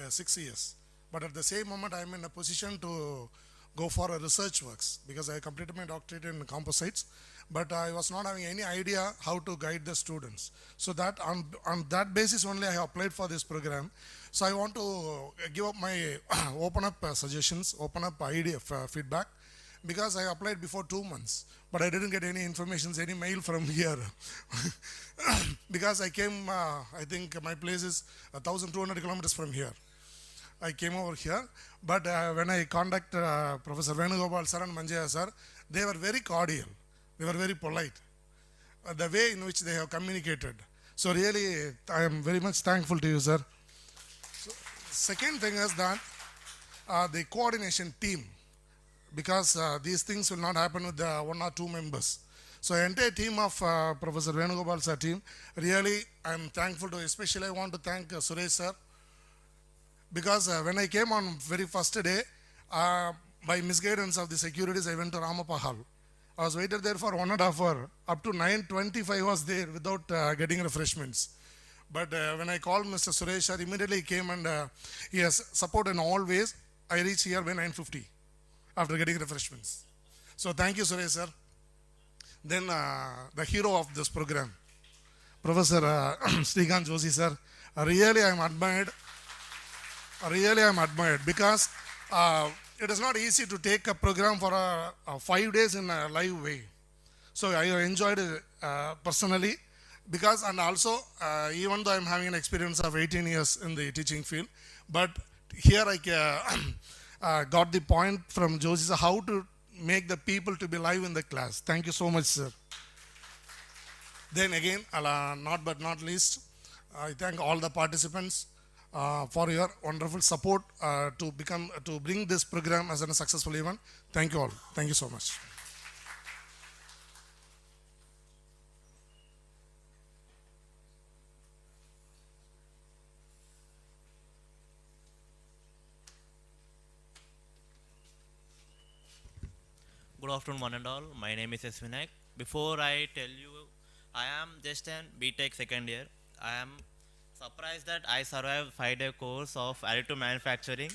S9: 6 years. But at the same moment, I am in a position to go for a research works because I completed my doctorate in composites, but I was not having any idea how to guide the students. So that on that basis only I have applied for this program. So I want to give up my open up suggestions, open up idea feedback, because I applied before 2 months, but I didn't get any information, any mail from here. Because I came, I think my place is 1,200 kilometers from here. I came over here, but when I contacted Professor Venugopal sir and Manjaya sir, they were very cordial, they were very polite, the way in which they have communicated. So really, I am very much thankful to you, sir. So, second thing is that the coordination team, because these things will not happen with the 1 or 2 members. So entire team of Professor Venugopal sir team, really I am thankful to, especially I want to thank Suresh sir, because when I came on very first day, by misguidance of the securities, I went to Ramappa Hall. I was waited there for 1.5 hours. Up to 9:25 was there without getting refreshments. But when I called Mr. Suresh sir, immediately he came and he has support in all ways. I reached here by 9:50 after getting refreshments. So thank you, Suresh sir. Then the hero of this program, Professor Srikanth Joshi sir. Really I am admired. Really I am admired because it is not easy to take a program for 5 days in a live way. So I enjoyed it personally, because, and also even though I am having an experience of 18 years in the teaching field, but here I got the point from Joshi sir how to make the people to be live in the class. Thank you so much, sir. Then again, not but not least, I thank all the participants for your wonderful support to bring this program as a successful event. Thank you all. Thank you so much.
S10: Good afternoon, one and all. My name is S. Vinayak. Before I tell you, I am just an BTech second year. I am surprised that I survived 5-day course of additive manufacturing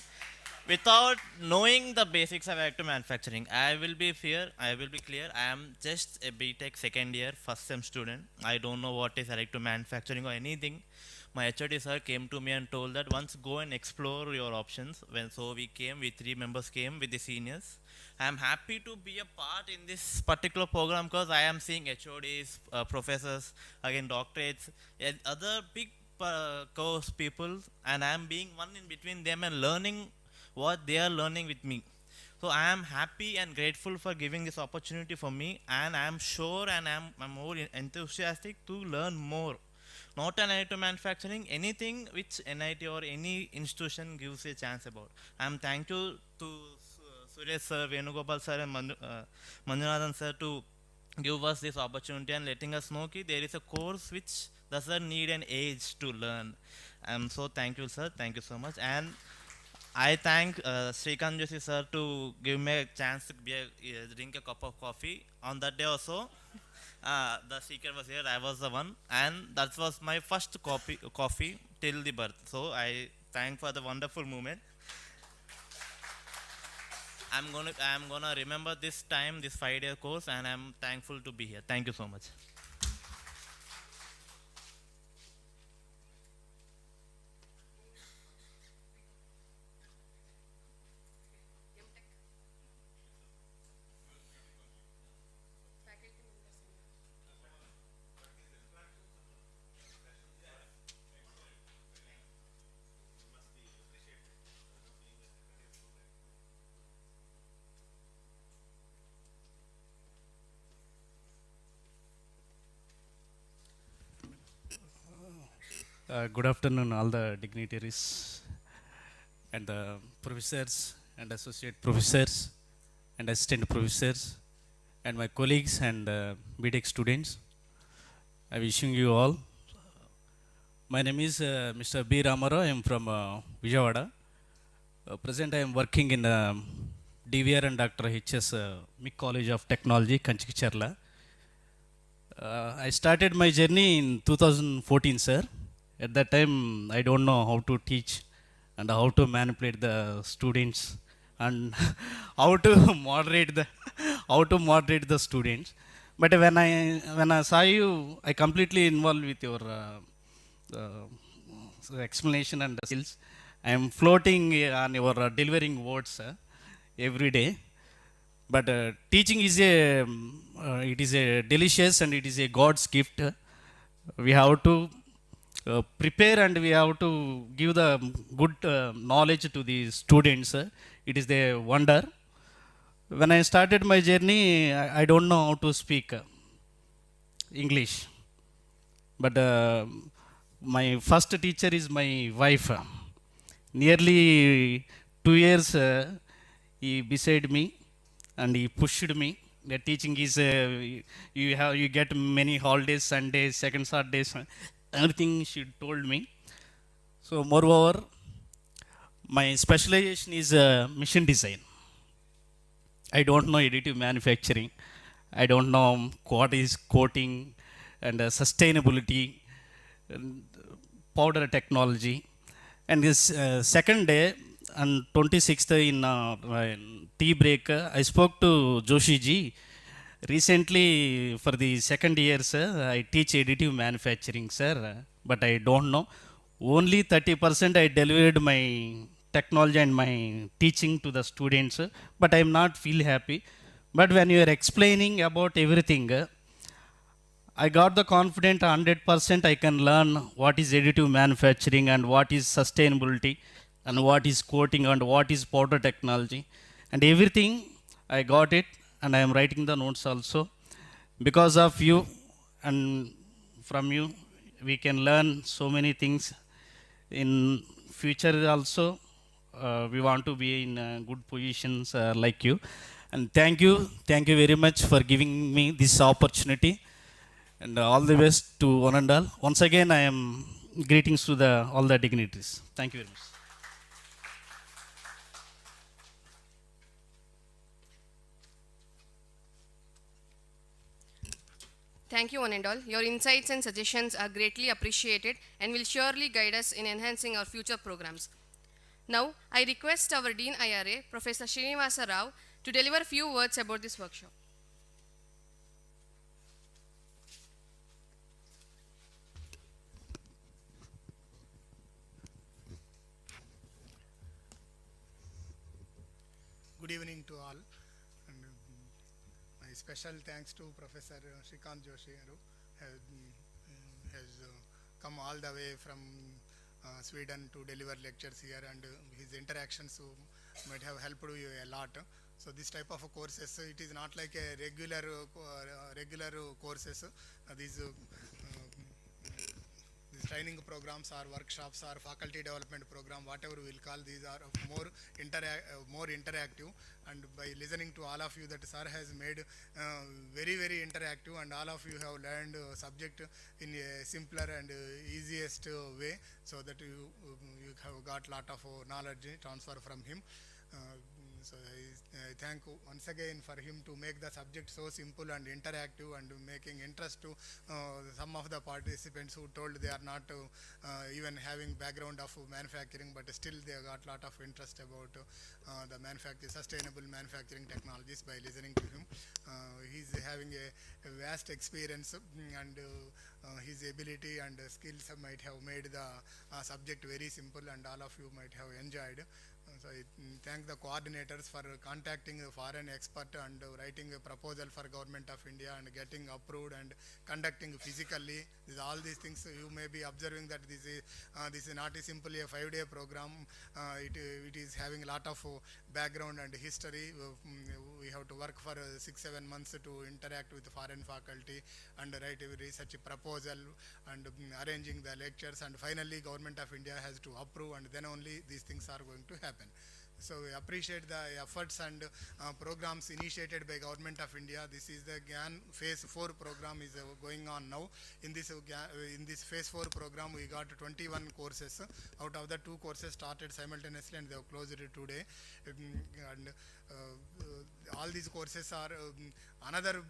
S10: without knowing the basics of additive manufacturing. I will be clear. I am just a BTech second year first sem student. I don't know what is additive manufacturing or anything. My HOD sir came to me and told that once go and explore your options. So we 3 members came with the seniors. I am happy to be a part in this particular program because I am seeing HODs, professors, again doctorates, and other big course people, and I am being one in between them and learning what they are learning with me. So I am happy and grateful for giving this opportunity for me, and I am sure and I'm more enthusiastic to learn more. Not an additive manufacturing, anything which NIT or any institution gives a chance about. I am thankful to Suresh sir, Venugopal sir and Manjunathan sir to give us this opportunity and letting us know that there is a course which doesn't need an age to learn. So thank you, sir. Thank you so much. And I thank Srikanth Joshi sir to give me a chance to drink a cup of coffee. On that day also, the speaker was here, I was the one, and that was my first coffee till the birth. So I thank for the wonderful moment. I'm gonna remember this time, this 5-day course, and I'm thankful to be here. Thank you so much.
S11: Good afternoon, all the dignitaries and the professors and associate professors and assistant professors and my colleagues and BTech students. I wishing you all My name is Mr. B. Ramarao. I am from Vijayawada. Present I am working in DVR and Dr. H.S. Mick College of Technology, Kanchikicherla. I started my journey in 2014, sir. At that time, I don't know how to teach and how to manipulate the students and how to moderate the students. But when I saw you, I completely involved with your explanation and skills. I am floating on your delivering words every day. But teaching is it is a delicious and it is a God's gift. We have to prepare and we have to give the good knowledge to the students. It is a wonder. When I started my journey, I don't know how to speak English. But my first teacher is my wife. Nearly 2 years he beside me and he pushed me. The teaching is you get many holidays, Sundays, second Saturdays, everything she told me. So moreover, my specialization is machine design. I don't know additive manufacturing. I don't know what is coating and sustainability, and powder technology. And this second day, on 26th in tea break, I spoke to Joshi ji. Recently, for the second year, sir, I teach additive manufacturing, sir, but I don't know. Only 30% I delivered my technology and my teaching to the students, but I am not feel happy. But when you are explaining about everything, I got the confidence 100% I can learn what is additive manufacturing and what is sustainability and what is coating and what is powder technology. And everything I got it and I am writing the notes also. Because of you and from you, we can learn so many things. In future also, we want to be in good positions like you. And thank you very much for giving me this opportunity. And all the best to one and all. Once again, I am greetings to all the dignitaries. Thank you very much.
S7: Thank you, one and all. Your insights and suggestions are greatly appreciated and will surely guide us in enhancing our future programs. Now, I request our Dean IRA, Professor Srinivasa Rao, to deliver a few words about this workshop.
S12: Good evening to all, and my special thanks to Professor Shrikant Joshi who has come all the way from Sweden to deliver lectures here, and his interactions might have helped you a lot. So this type of courses, it is not like a regular courses. These training programs or workshops or faculty development program, whatever we will call, these are more interactive, and by listening to all of you, that sir has made very interactive, and all of you have learned subject in a simpler and easiest way, so that you have got lot of knowledge transfer from him. So I thank once again for him to make the subject so simple and interactive and making interest to some of the participants who told they are not even having background of manufacturing, but still they got lot of interest about the sustainable manufacturing technologies by listening to him. He's having a vast experience, and his ability and skills might have made the subject very simple, and all of you might have enjoyed. So I thank the coordinators for contacting a foreign expert and writing a proposal for Government of India and getting approved and conducting physically. All these things you may be observing that this is not simply a 5-day program. It is having a lot of background and history. We have to work for 6-7 months to interact with foreign faculty and write a research proposal and arranging the lectures, and finally Government of India has to approve, and then only these things are going to happen. So we appreciate the efforts and programs initiated by Government of India. This is the GIAN Phase 4 program is going on now. In this Phase 4 program, we got 21 courses. Out of the 2 courses started simultaneously and they have closed it today. And all these courses are another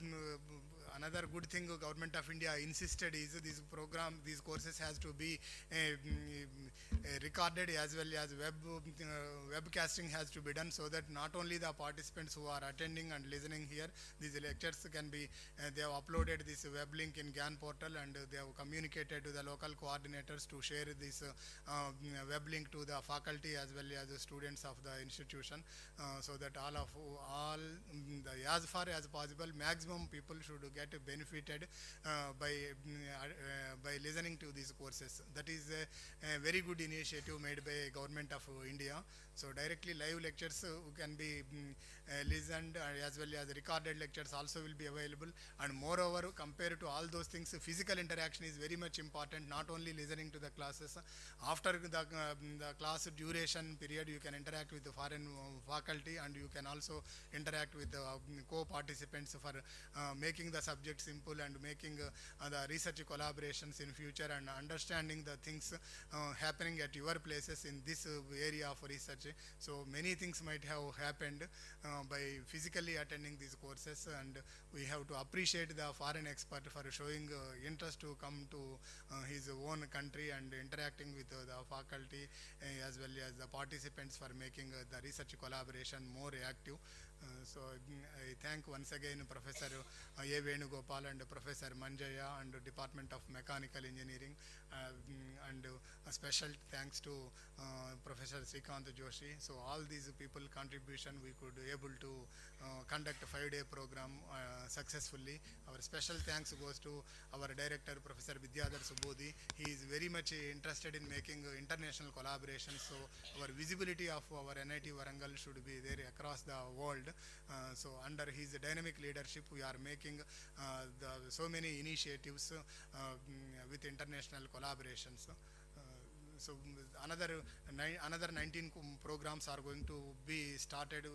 S12: good thing Government of India insisted is these courses has to be recorded as well as webcasting has to be done, so that not only the participants who are attending and listening here, these lectures can be, they have uploaded this web link in GIAN portal and they have communicated to the local coordinators to share this web link to the faculty as well as the students of the institution, so that as far as possible, maximum people should get benefited by listening to these courses. That is a very good initiative made by Government of India. So directly live lectures can be listened as well as recorded lectures also will be available. And moreover, compared to all those things, physical interaction is very much important. Not only listening to the classes, after the class duration period, you can interact with the foreign faculty and you can also interact with the co-participants for making the subject simple and making the research collaborations in future and understanding the things happening at your places in this area of research. So many things might have happened by physically attending these courses, and we have to appreciate the foreign expert for showing interest to come to his own country and interacting with the faculty as well as the participants for making the research collaboration more active. So I thank once again Professor A. Venugopal and Professor Manjaya and Department of Mechanical Engineering, and a special thanks to Professor Srikanth Joshi. So all these people contribution, we could able to conduct a 5-day program successfully. Our special thanks goes to our director Professor Vidyadhar Subodhi. He is very much interested in making international collaborations, so our visibility of our NIT Warangal should be there across the world. So under his dynamic leadership, we are making so many initiatives with international collaborations. So another 19 programs are going to be started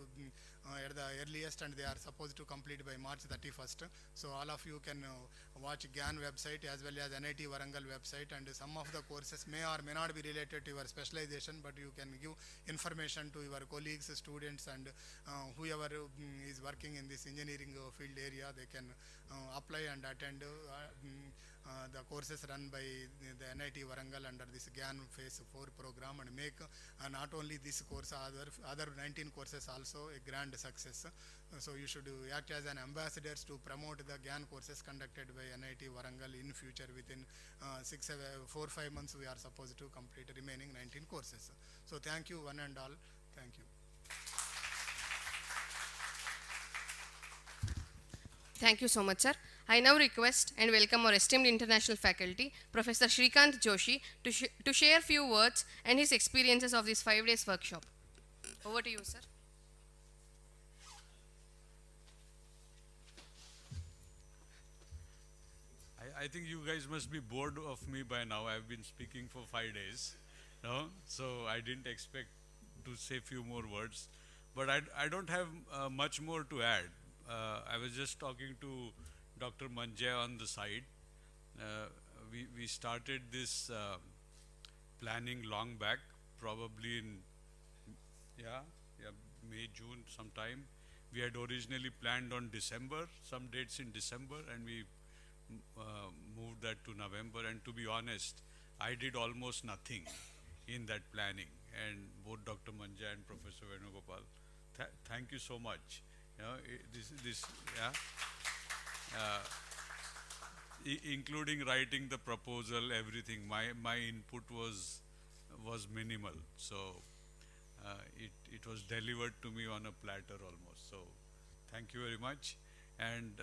S12: at the earliest, and they are supposed to complete by March 31st. So all of you can watch GIAN website as well as NIT Warangal website, and some of the courses may or may not be related to your specialization, but you can give information to your colleagues, students, and whoever is working in this engineering field area. They can apply and attend the courses run by the NIT Warangal under this GIAN Phase 4 program, and make not only this course, other 19 courses also a grand success. So you should act as an ambassadors to promote the GIAN courses conducted by NIT Warangal in future. Within 4-5 months we are supposed to complete remaining 19 courses. So thank you one and all. Thank you.
S7: Thank you so much, sir. I now request and welcome our esteemed international faculty, Professor Srikanth Joshi, to share few words and his experiences of this 5 days workshop. Over to you, sir.
S3: I think you guys must be bored of me by now. I've been speaking for 5 days, no? So I didn't expect to say few more words, but I don't have much more to add. I was just talking to Dr. Manjay on the side. We started this planning long back, probably in May, June sometime. We had originally planned on December, some dates in December, and we moved that to November. And to be honest, I did almost nothing in that planning. And both Dr. Manjay and Professor Venugopal, thank you so much. You know, including writing the proposal, everything. My input was minimal, so it was delivered to me on a platter almost. So thank you very much. And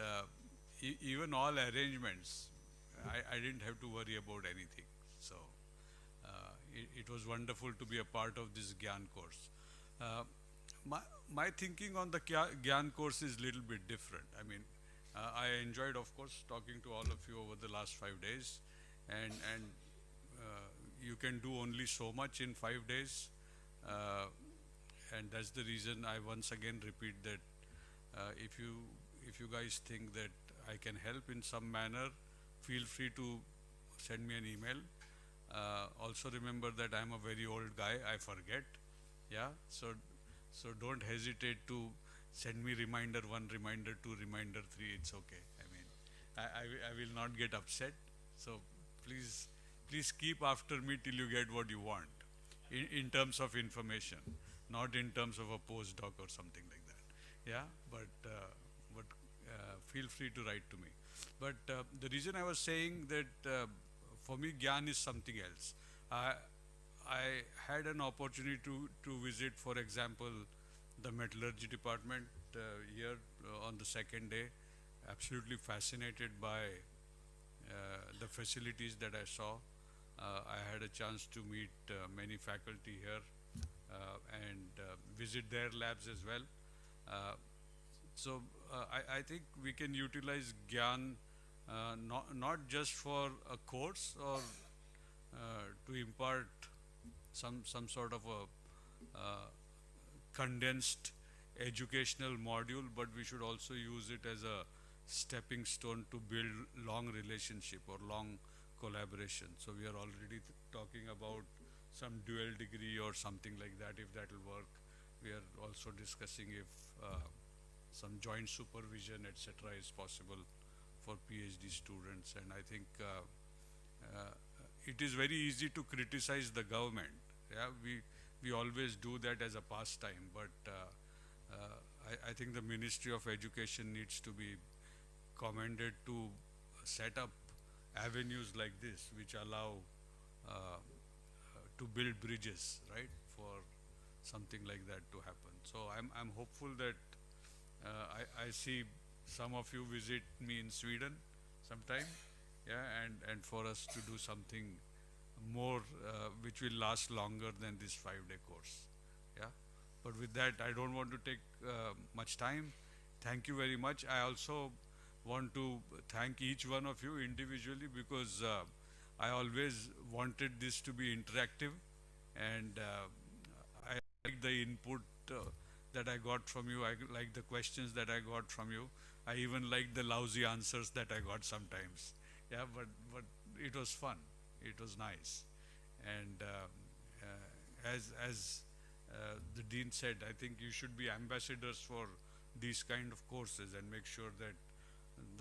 S3: even all arrangements, I didn't have to worry about anything. So it was wonderful to be a part of this GIAN course. My thinking on the GIAN course is a little bit different. I mean, I enjoyed, of course, talking to all of you over the last 5 days, and you can do only so much in 5 days. and that's the reason I once again repeat that if you guys think that I can help in some manner, feel free to send me an email. Also remember that I'm a very old guy, I forget. Yeah, so don't hesitate to send me reminder 1, reminder 2, reminder 3, it's okay. I mean, I will not get upset. So please keep after me till you get what you want in terms of information, not in terms of a postdoc or something like that. Yeah, but feel free to write to me. But the reason I was saying that for me GIAN is something else. I had an opportunity to visit, for example, the metallurgy department here on the second day. Absolutely fascinated by the facilities that I saw. I had a chance to meet many faculty here and visit their labs as well. I think we can utilize GIAN not just for a course or to impart some sort of a condensed educational module, but we should also use it as a stepping stone to build long relationship or long collaboration. So we are already talking about some dual degree or something like that, if that will work. We are also discussing if some joint supervision, etc., is possible for PhD students. And I think it is very easy to criticize the government. Yeah, we always do that as a pastime, but I think the Ministry of Education needs to be commended to set up avenues like this, which allow to build bridges, right, for something like that to happen. So I'm hopeful that I see some of you visit me in Sweden sometime, yeah, and for us to do something more which will last longer than this 5-day course. Yeah, but with that, I don't want to take much time. Thank you very much. I also want to thank each one of you individually, because I always wanted this to be interactive, and I like the input that I got from you. I like the questions that I got from you. I even like the lousy answers that I got sometimes. Yeah, but it was fun. It was nice. And as the Dean said, I think you should be ambassadors for these kind of courses and make sure that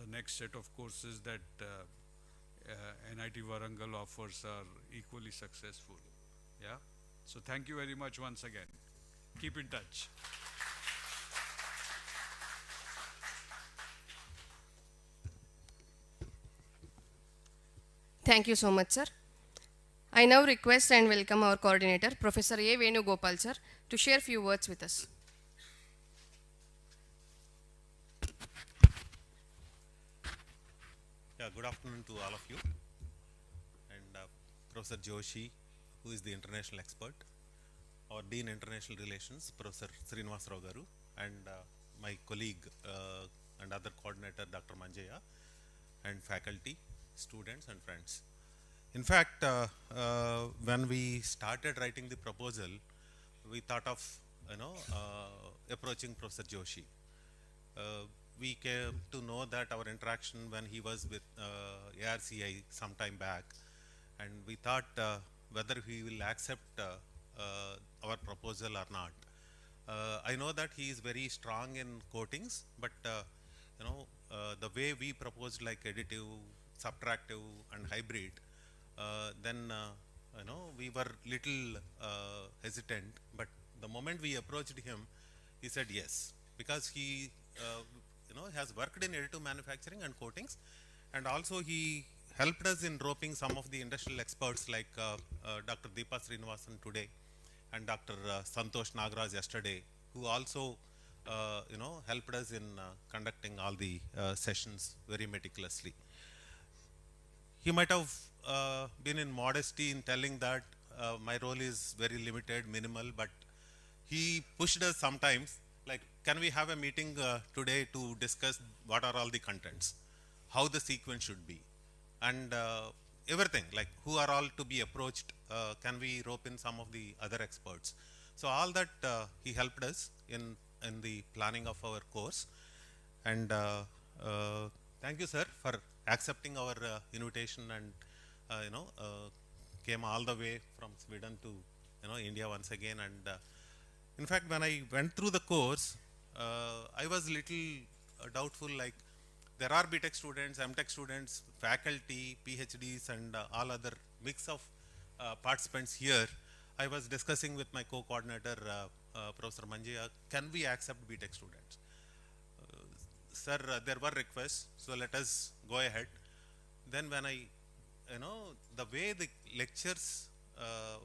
S3: the next set of courses that NIT Warangal offers are equally successful. Yeah. So thank you very much once again. Keep in touch.
S7: Thank you so much, sir. I now request and welcome our coordinator, Professor A. Venugopal, sir, to share few words with us.
S6: Yeah, good afternoon to all of you. And Professor Joshi, who is the international expert, our Dean International Relations, Professor Srinivas Rao Garu, and my colleague and other coordinator, Dr. Manjaya, and faculty, students and friends. In fact, when we started writing the proposal, we thought of approaching Professor Joshi. We came to know that our interaction when he was with ARCI some time back, and we thought whether he will accept our proposal or not. I know that he is very strong in coatings, but the way we proposed like additive, subtractive, and hybrid, then we were little hesitant. But the moment we approached him, he said yes, because he has worked in additive manufacturing and coatings, and also he helped us in roping some of the industrial experts like Dr. Deepa Srinivasan today and Dr. Santosh Nagaraj yesterday, who also helped us in conducting all the sessions very meticulously. He might have been in modesty in telling that my role is very limited, minimal, but he pushed us sometimes, like, can we have a meeting today to discuss what are all the contents, how the sequence should be, and everything, like who are all to be approached, can we rope in some of the other experts. So all that he helped us in the planning of our course. And thank you, sir, for accepting our invitation and came all the way from Sweden to India once again. And in fact, when I went through the course, I was little doubtful. Like, there are BTech students, MTech students, faculty, PhDs, and all other mix of participants here. I was discussing with my co-coordinator, Professor Manjaya, can we accept BTech students? Sir, there were requests, so let us go ahead. Then when the way the lectures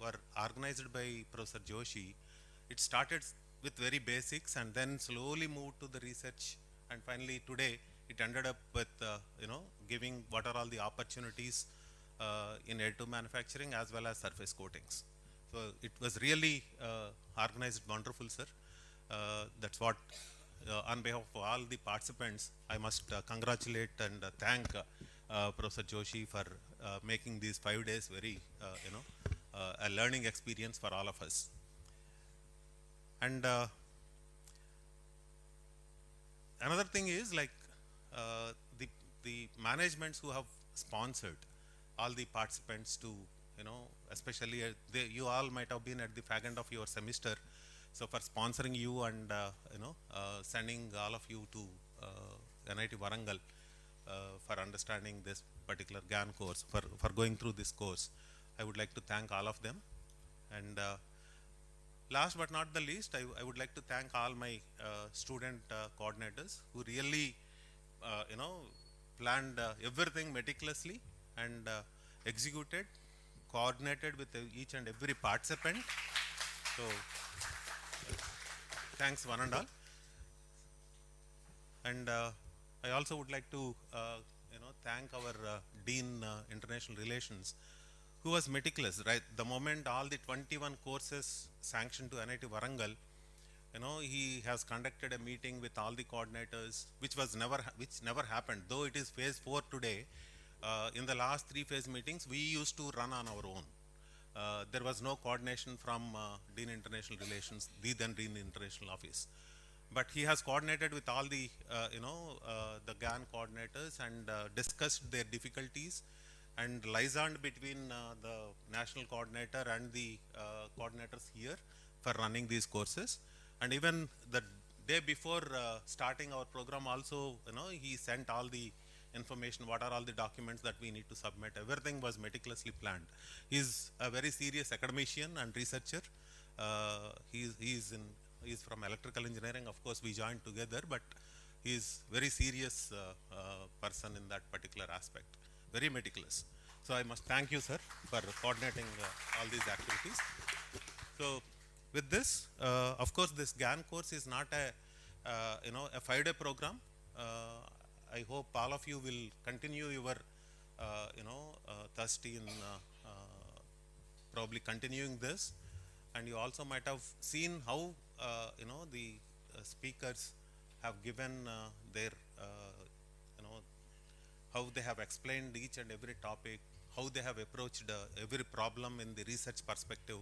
S6: were organized by Professor Joshi, it started with very basics and then slowly moved to the research, and finally today it ended up with giving what are all the opportunities in additive manufacturing as well as surface coatings. So it was really organized wonderful, sir. That's what on behalf of all the participants, I must congratulate and thank Professor Joshi for making these 5 days very a learning experience for all of us. And another thing is, like, the managements who have sponsored all the participants to, especially you all might have been at the fag end of your semester, so for sponsoring you and sending all of you to NIT Warangal for understanding this particular GIAN course, for going through this course, I would like to thank all of them. And last but not the least, I would like to thank all my student coordinators who really planned everything meticulously and executed, coordinated with each and every participant. So thanks one and all. And I also would like to thank our Dean International Relations, who was meticulous, right? The moment all the 21 courses sanctioned to NIT Warangal, he has conducted a meeting with all the coordinators, which never happened. Though it is phase 4 today, in the last 3 phase meetings, we used to run on our own. There was no coordination from Dean International Relations, the then Dean International Office. But he has coordinated with all the, the GIAN coordinators and discussed their difficulties and liaisoned between the national coordinator and the coordinators here for running these courses. And even the day before starting our program also, he sent all the information, what are all the documents that we need to submit. Everything was meticulously planned. He's a very serious academician and researcher. He's from electrical engineering. Of course, we joined together, but he's very serious person in that particular aspect. Very meticulous. So I must thank you, sir, for coordinating all these activities. So with this, of course, this GIAN course is not a 5-day program. I hope all of you will continue your, thirsty in probably continuing this. And you also might have seen how, the speakers have given their, how they have explained each and every topic, how they have approached every problem in the research perspective.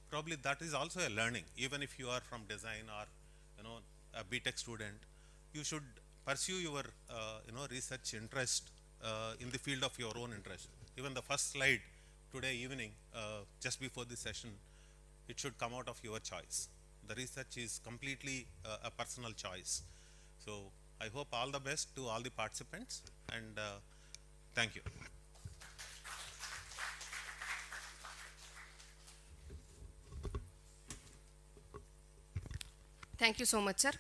S6: Probably that is also a learning. Even if you are from design or, a BTech student, you should pursue your, research interest in the field of your own interest. Even the first slide today evening, just before this session, it should come out of your choice. The research is completely a personal choice. So I hope all the best to all the participants, and thank you.
S7: Thank you so much, sir.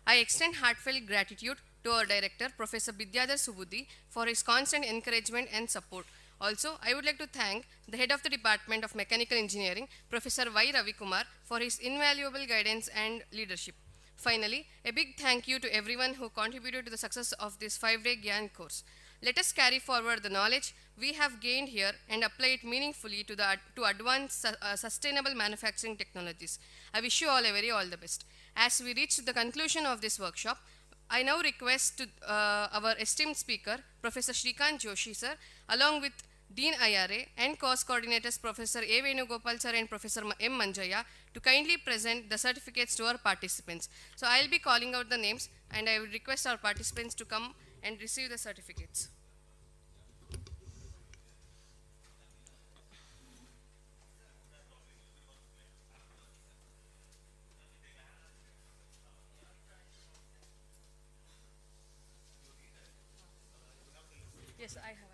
S7: I extend heartfelt gratitude to our director, Professor Bidyadhar Subudhi, for his constant encouragement and support. Also, I would like to thank the head of the Department of Mechanical Engineering, Professor Y. Ravikumar, for his invaluable guidance and leadership. Finally, a big thank you to everyone who contributed to the success of this 5-day GIAN course. Let us carry forward the knowledge we have gained here and apply it meaningfully to advance sustainable manufacturing technologies. I wish you all all the best. As we reach the conclusion of this workshop, I now request our esteemed speaker, Professor Shrikant Joshi, sir, along with Dean IRA, and course coordinators Professor A. Venugopal sir and Professor M. Manjaya to kindly present the certificates to our participants. So I'll be calling out the names and I would request our participants to come and receive the certificates. Yes, I have.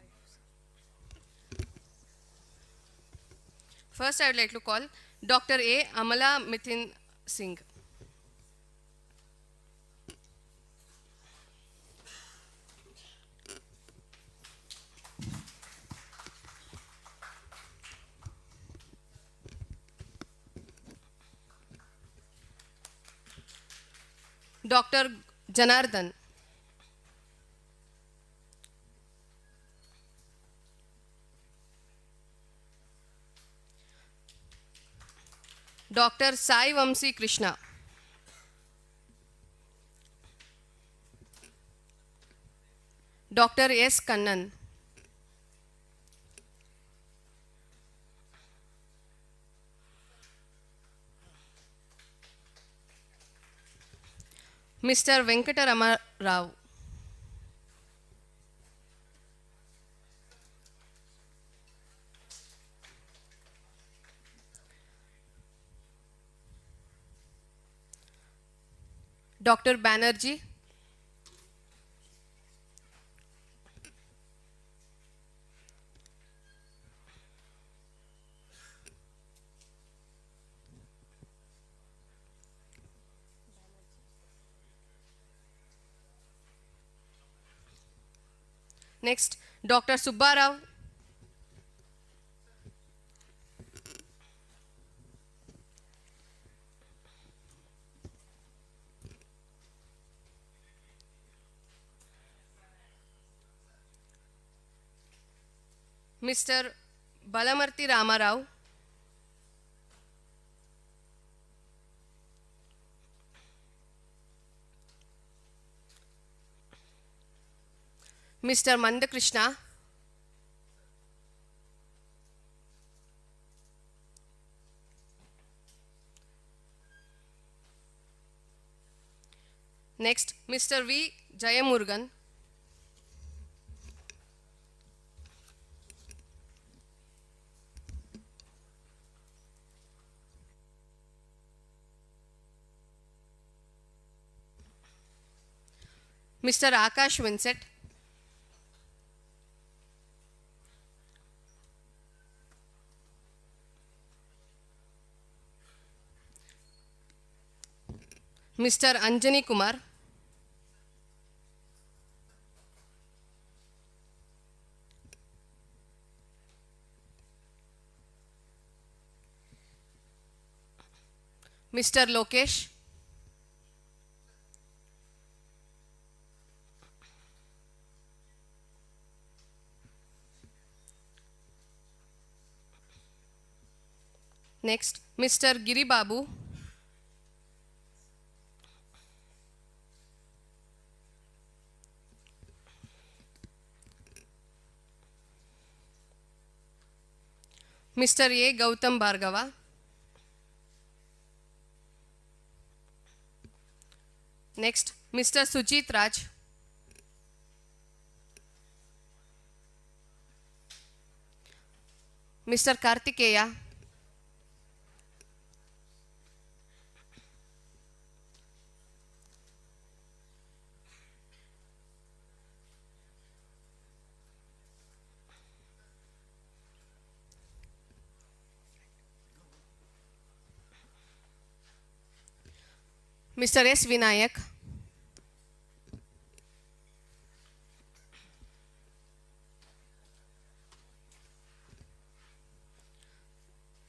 S7: First, I would like to call Dr. A. Amala Mithin Singh. Dr. Janardhan. Dr. Sai Vamsi Krishna. Dr. S. Kannan. Mr. Venkatarama Rao. Dr. Banerjee. Next, Dr. Subbarao. Mr. Balamarti Ramarao. Mr. Mandakrishna. Next, Mr. V. Jayamurugan. Mr. Akash Vincent. Mr. Anjani Kumar. Mr. Lokesh. Next, Mr. Giri Babu. Mr. A. Gautam Bhargava. Next, Mr. Sujit Raj. Mr. Kartikeya. Mr. S. Vinayak.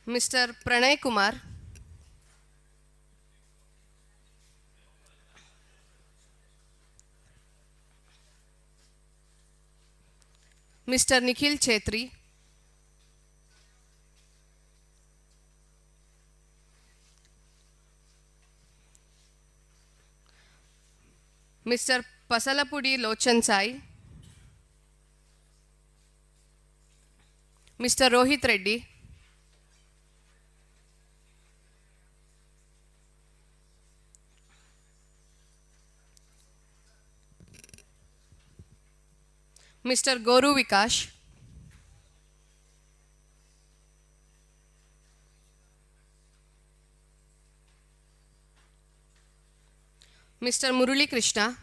S7: Mr. Pranay Kumar. Mr. Nikhil Chetri. Mr. Pasalapudi Lochan Sai. Mr. Rohit Reddy, Mr. Goru Vikash, Mr. Murali Krishna,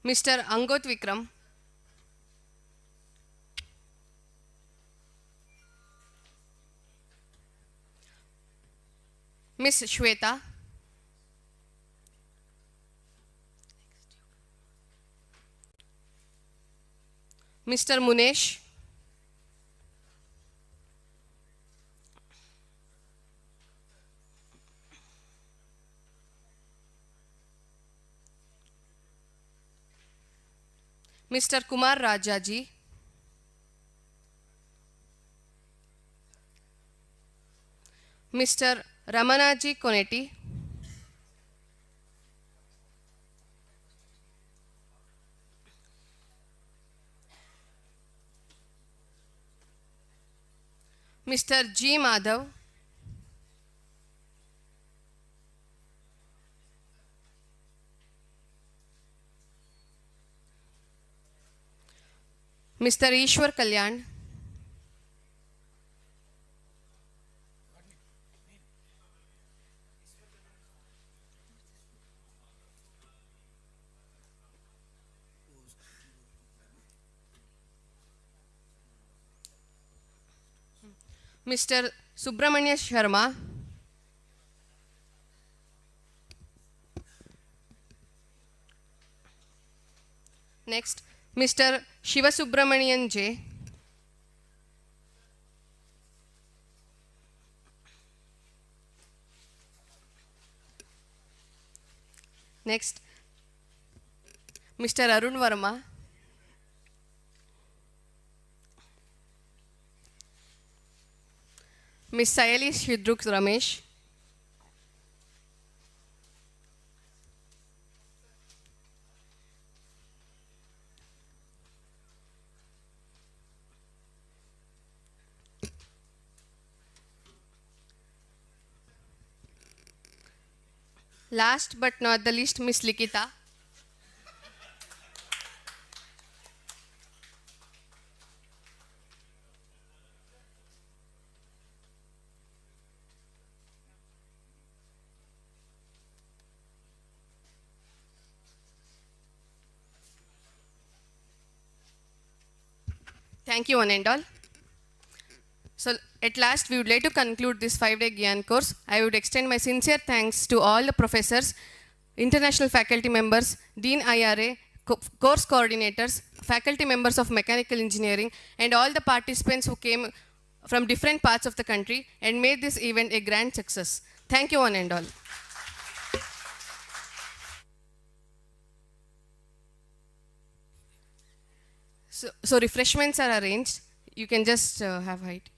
S7: Mr. Angot Vikram, Miss Shweta, Mr. Munesh, Mr. Kumar Rajaji, Mr. Ramanaji Koneti, Mr. G. Madhav, Mr. Ishwar Kalyan, Mr. Subramanya Sharma, next Mr. Shiva Subramanian J, next Mr. Arun Verma, Miss Sayali Shidruk Ramesh, last but not the least Miss Likita, thank you one and all. So at last we would like to conclude this 5-day GIAN course. I would extend my sincere thanks to all the professors, international faculty members, Dean IRA, course coordinators, faculty members of mechanical engineering, and all the participants who came from different parts of the country and made this event a grand success. Thank you one and all. So refreshments are arranged. You can just have height.